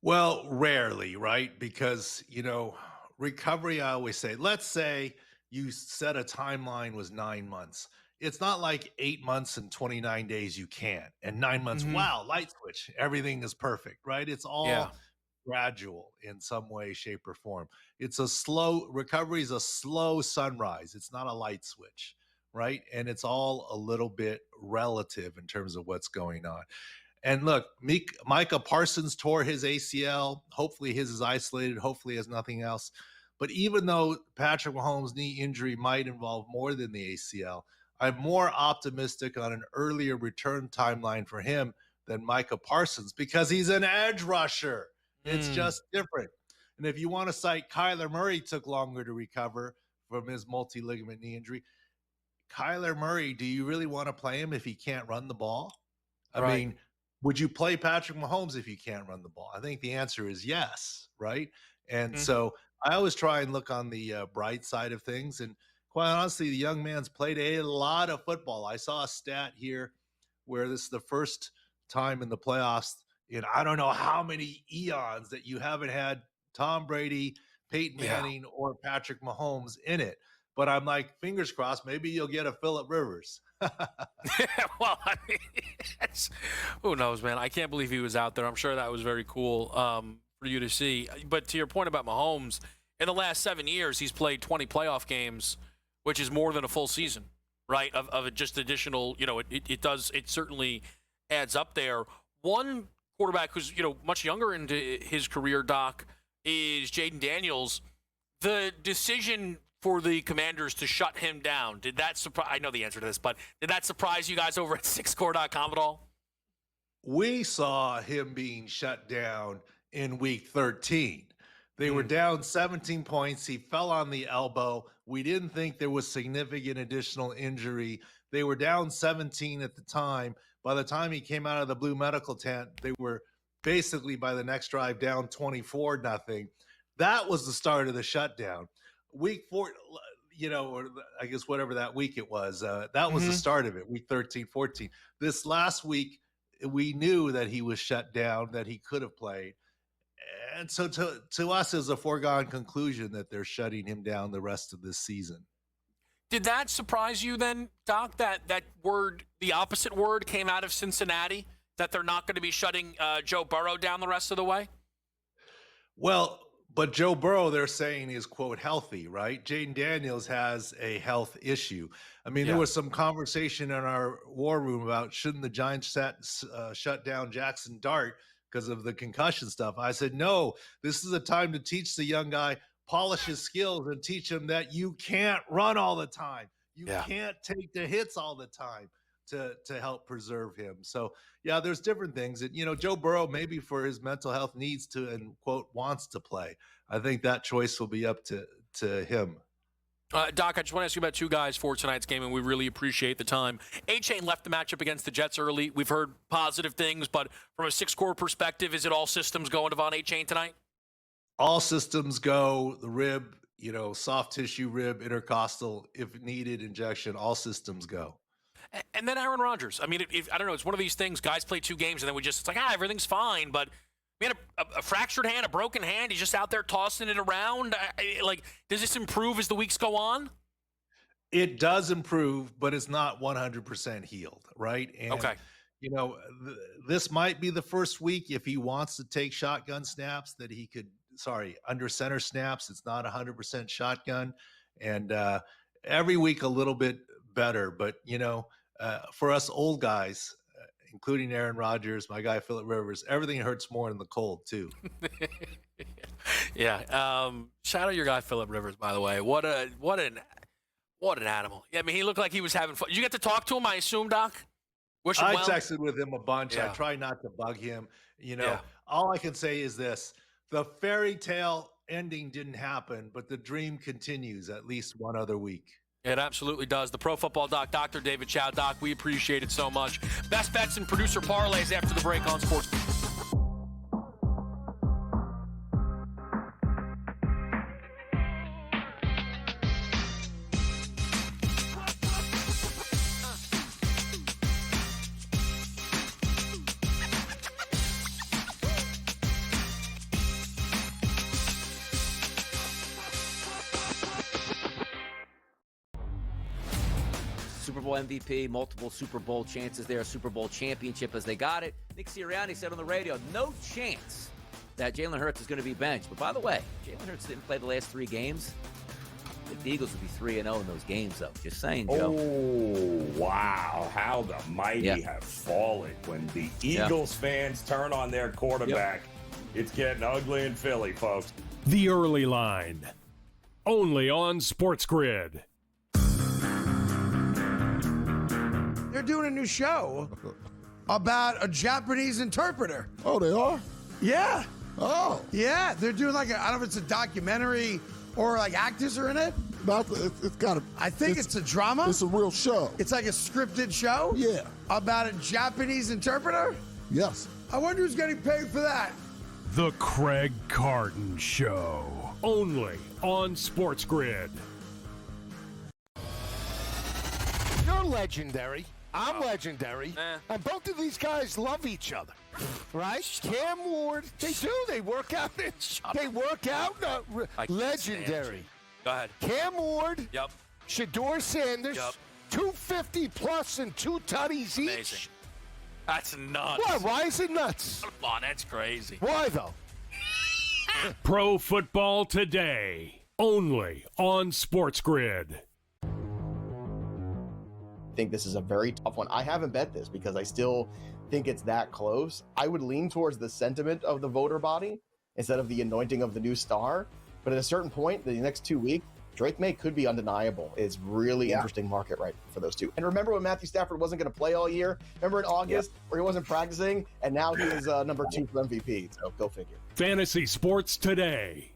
Well, rarely, right? Because, recovery, I always say, let's say you said a timeline was 9 months. It's not like 8 months and 29 days you can't. And 9 months, wow, light switch, everything is perfect, right? It's all gradual in some way, shape, or form. Recovery is a slow sunrise. It's not a light switch. Right. And it's all a little bit relative in terms of what's going on. And look, Micah Parsons tore his ACL. Hopefully his is isolated. Hopefully he has nothing else. But even though Patrick Mahomes' knee injury might involve more than the ACL, I'm more optimistic on an earlier return timeline for him than Micah Parsons because he's an edge rusher. It's just different. And if you want to cite Kyler Murray took longer to recover from his multi-ligament knee injury, Kyler Murray, do you really want to play him if he can't run the ball? I mean, would you play Patrick Mahomes if you can't run the ball? I think the answer is yes, right? And so I always try and look on the bright side of things. And quite honestly, the young man's played a lot of football. I saw a stat here where this is the first time in the playoffs in I don't know how many eons that you haven't had Tom Brady, Peyton Manning, or Patrick Mahomes in it. But I'm like, fingers crossed, maybe you'll get a Phillip Rivers. Well, I mean, who knows, man? I can't believe he was out there. I'm sure that was very cool for you to see. But to your point about Mahomes, in the last 7 years, he's played 20 playoff games, which is more than a full season, right? Of just additional, it certainly adds up there. One quarterback who's, much younger into his career, Doc, is Jaden Daniels. The decision for the Commanders to shut him down, did that surprise? I know the answer to this, but did that surprise you guys over at sixscore.com at all? We saw him being shut down in week 13. They were down 17 points. He fell on the elbow. We didn't think there was significant additional injury. They were down 17 at the time. By the time he came out of the blue medical tent, they were basically by the next drive down 24-0. That was the start of the shutdown. Week 4, or I guess whatever that week it was, that was the start of it, week 13, 14. This last week, we knew that he was shut down, that he could have played. And so to us, is a foregone conclusion that they're shutting him down the rest of this season. Did that surprise you then, Doc, that word, the opposite word came out of Cincinnati, that they're not going to be shutting Joe Burrow down the rest of the way? Well, but Joe Burrow, they're saying, is, quote, healthy, right? Jaden Daniels has a health issue. I mean, there was some conversation in our war room about shouldn't the Giants shut down Jackson Dart because of the concussion stuff. I said, no, this is a time to teach the young guy polish his skills and teach him that you can't run all the time. You Yeah. can't take the hits all the time to help preserve him. So yeah, there's different things. And, Joe Burrow, maybe for his mental health, needs to, and quote, wants to play. I think that choice will be up to him. Doc, I just want to ask you about two guys for tonight's game, and we really appreciate the time. A-Chain left the matchup against the Jets early. We've heard positive things, but from a six-core perspective, is it all systems go into Von A-Chain tonight? All systems go. The rib, soft tissue rib, intercostal, if needed, injection, all systems go. And then Aaron Rodgers. I mean, I don't know. It's one of these things. Guys play two games, and then it's like, everything's fine. But we had a fractured hand, a broken hand. He's just out there tossing it around. Does this improve as the weeks go on? It does improve, but it's not 100% healed, right? And, okay. This might be the first week if he wants to take shotgun snaps that he could. Under center snaps. It's not 100% shotgun, and every week a little bit better. But for us old guys, including Aaron Rodgers, my guy Phillip Rivers, everything hurts more in the cold too. Yeah. Shout out your guy Phillip Rivers, by the way. What an animal. Yeah, I mean, he looked like he was having fun. Did you get to talk to him, I assume, Doc? I texted with him a bunch. Yeah. I try not to bug him. All I can say is this: the fairy tale ending didn't happen, but the dream continues at least one other week. It absolutely does. The Pro Football Doc, Dr. David Chow. Doc, we appreciate it so much. Best bets and producer parlays after the break on Sports. Super Bowl MVP, multiple Super Bowl chances there, a Super Bowl championship as they got it. Nick Sirianni said on the radio, no chance that Jalen Hurts is going to be benched. But by the way, Jalen Hurts didn't play the last 3 games. I think the Eagles would be 3-0 in those games, though. Just saying, Joe. Oh, wow. How the mighty have fallen. When the Eagles fans turn on their quarterback, it's getting ugly in Philly, folks. The Early Line, only on SportsGrid. They're doing a new show about a Japanese interpreter. Oh, they are? Yeah. Oh. Yeah, they're doing I don't know if it's a documentary or actors are in it. It's got to. I think it's a drama. It's a real show. It's like a scripted show? Yeah. About a Japanese interpreter? Yes. I wonder who's getting paid for that. The Craig Carton Show, only on SportsGrid. You're legendary. I'm legendary. And both of these guys love each other. Right? Cam Ward, they do. They work out. They work out. Legendary. Go ahead. Cam Ward. Yep. Shador Sanders. Yep. 250 plus and 2 tutties each. Amazing. That's nuts. What? Why is it nuts? Come on, that's crazy. Why, though? Pro Football Today, only on SportsGrid. I think this is a very tough one. I haven't bet this because I still think it's that close. I would lean towards the sentiment of the voter body instead of the anointing of the new star. But at a certain point, the next 2 weeks, Drake May could be undeniable. It's really interesting market right for those two. And remember when Matthew Stafford wasn't going to play all year? Remember in August where he wasn't practicing? And now he is number 2 for MVP. So go figure. Fantasy Sports Today,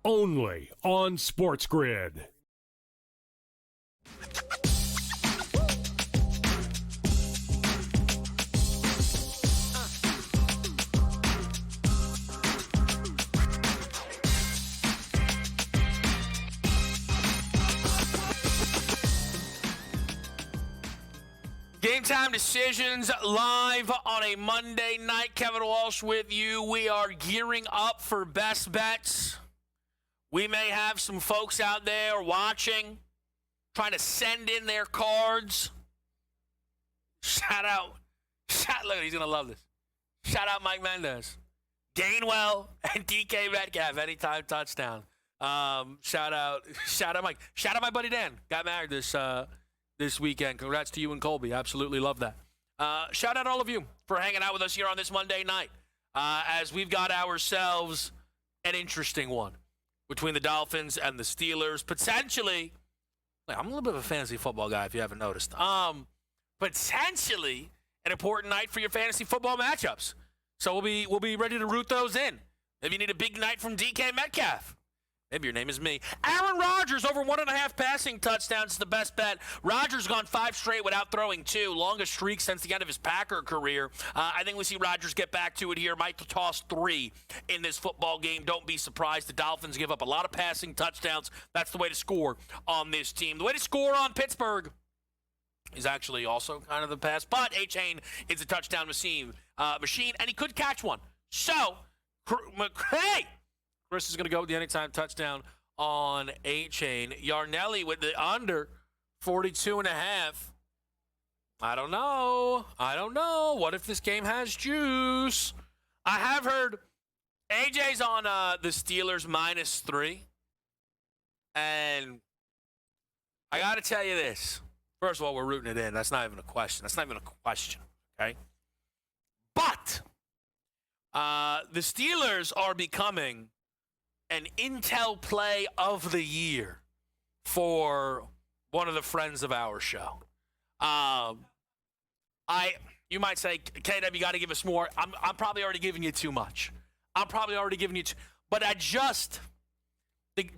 only on SportsGrid. Game Time Decisions live on a Monday night. Kevin Walsh with you. We are gearing up for best bets. We may have some folks out there watching, trying to send in their cards. Shout out. Look, he's going to love this. Shout out Mike Mendez. Gainwell and DK Metcalf, anytime touchdown. Shout out Mike. Shout out my buddy Dan. Got married this weekend. Congrats to you and Colby. Absolutely love that. Shout out all of you for hanging out with us here on this Monday night as we've got ourselves an interesting one. between the Dolphins and the Steelers. Potentially, I'm a little bit of a fantasy football guy if you haven't noticed. Potentially an important night for your fantasy football matchups. So we'll be ready to root those in. Maybe you need a big night from DK Metcalf. Maybe your name is me. Aaron Rodgers over 1.5 passing touchdowns is the best bet. Rodgers gone 5 straight without throwing 2. Longest streak since the end of his Packer career. I think we see Rodgers get back to it here. Might toss 3 in this football game. Don't be surprised. The Dolphins give up a lot of passing touchdowns. That's the way to score on this team. The way to score on Pittsburgh is actually also kind of the pass. But A-Chain is a touchdown machine, and he could catch one. So, hey! Chris is going to go with the anytime touchdown on A-Chain. Yarnelli with the under 42.5. I don't know. What if this game has juice? I have heard AJ's on the Steelers -3. And I got to tell you this. First of all, we're rooting it in. That's not even a question. Okay? But the Steelers are becoming an Intel play of the year for one of the friends of our show. You might say, KW, you got to give us more. I'm probably already giving you too much. But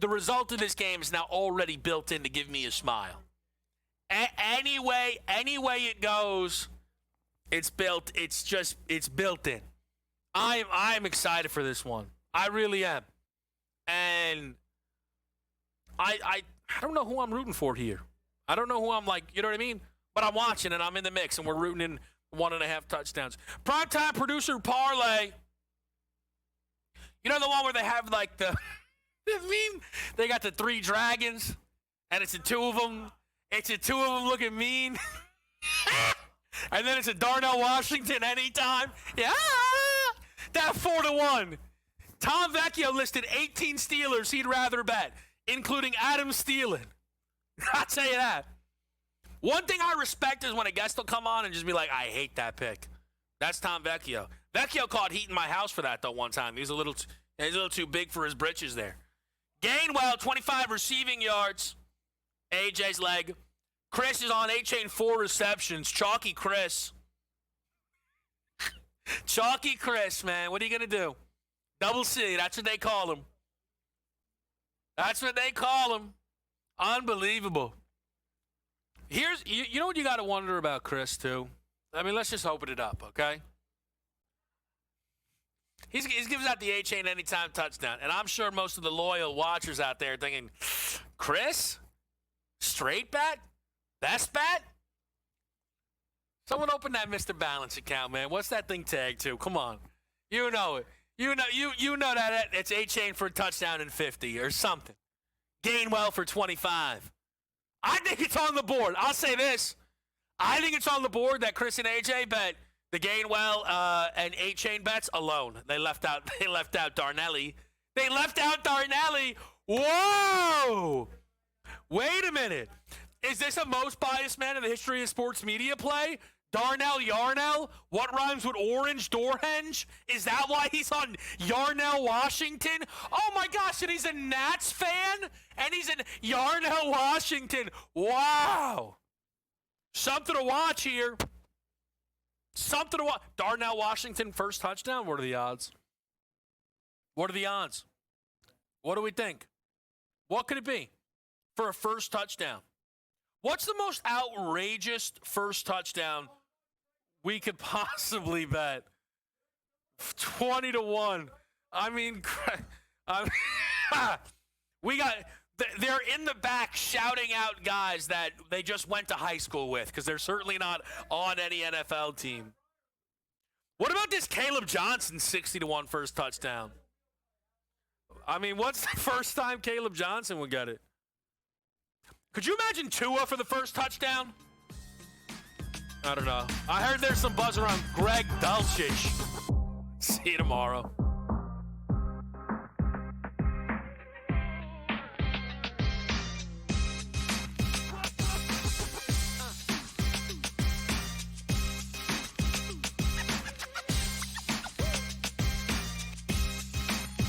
the result of this game is now already built in to give me a smile. Any way it goes, it's built in. I'm excited for this one. I really am. And I don't know who I'm rooting for here. I don't know who I'm like, you know what I mean? But I'm watching and I'm in the mix and we're rooting in 1.5 touchdowns. Primetime producer parlay. You know the one where they have like they got the 3 dragons and it's the 2 of them. It's the 2 of them looking mean. And then it's a Darnell Washington anytime. Yeah. That 4-1. Tom Vecchio listed 18 Steelers he'd rather bet, including Adam Thielen. I'll tell you that. One thing I respect is when a guest will come on and just be like, I hate that pick. That's Tom Vecchio. Vecchio caught heat in my house for that, though, one time. He was a little too big for his britches there. Gainwell, 25 receiving yards. AJ's leg. Chris is on A-Chain 4 receptions. Chalky Chris. Chalky Chris, man. What are you going to do? Double C, that's what they call him. Unbelievable. You know what you got to wonder about Chris, too? I mean, let's just open it up, okay? He gives out the A-Chain anytime touchdown, and I'm sure most of the loyal watchers out there are thinking, Chris? Straight bet? Best bet? Someone open that Mr. Balance account, man. What's that thing tagged to? Come on. You know it. You know that it's A-Chain for a touchdown and 50 or something. Gainwell for 25. I think it's on the board. I'll say this. I think it's on the board that Chris and AJ bet the Gainwell and A-Chain bets alone. They left out Darnelli. Whoa! Wait a minute. Is this a most biased man in the history of sports media play? Darnell Yarnell? What rhymes with orange? Doorhenge? Is that why he's on Yarnell Washington? Oh my gosh, and he's a Nats fan? And he's in Yarnell Washington. Wow. Something to watch here. Darnell Washington, first touchdown? What are the odds? What do we think? What could it be for a first touchdown? What's the most outrageous first touchdown we could possibly bet? 20-1. I mean, they're in the back shouting out guys that they just went to high school with because they're certainly not on any NFL team. What about this Caleb Johnson 60-1 first touchdown? I mean, what's the first time Caleb Johnson would get it? Could you imagine Tua for the first touchdown? I don't know. I heard there's some buzz around Greg Dulcich. See you tomorrow.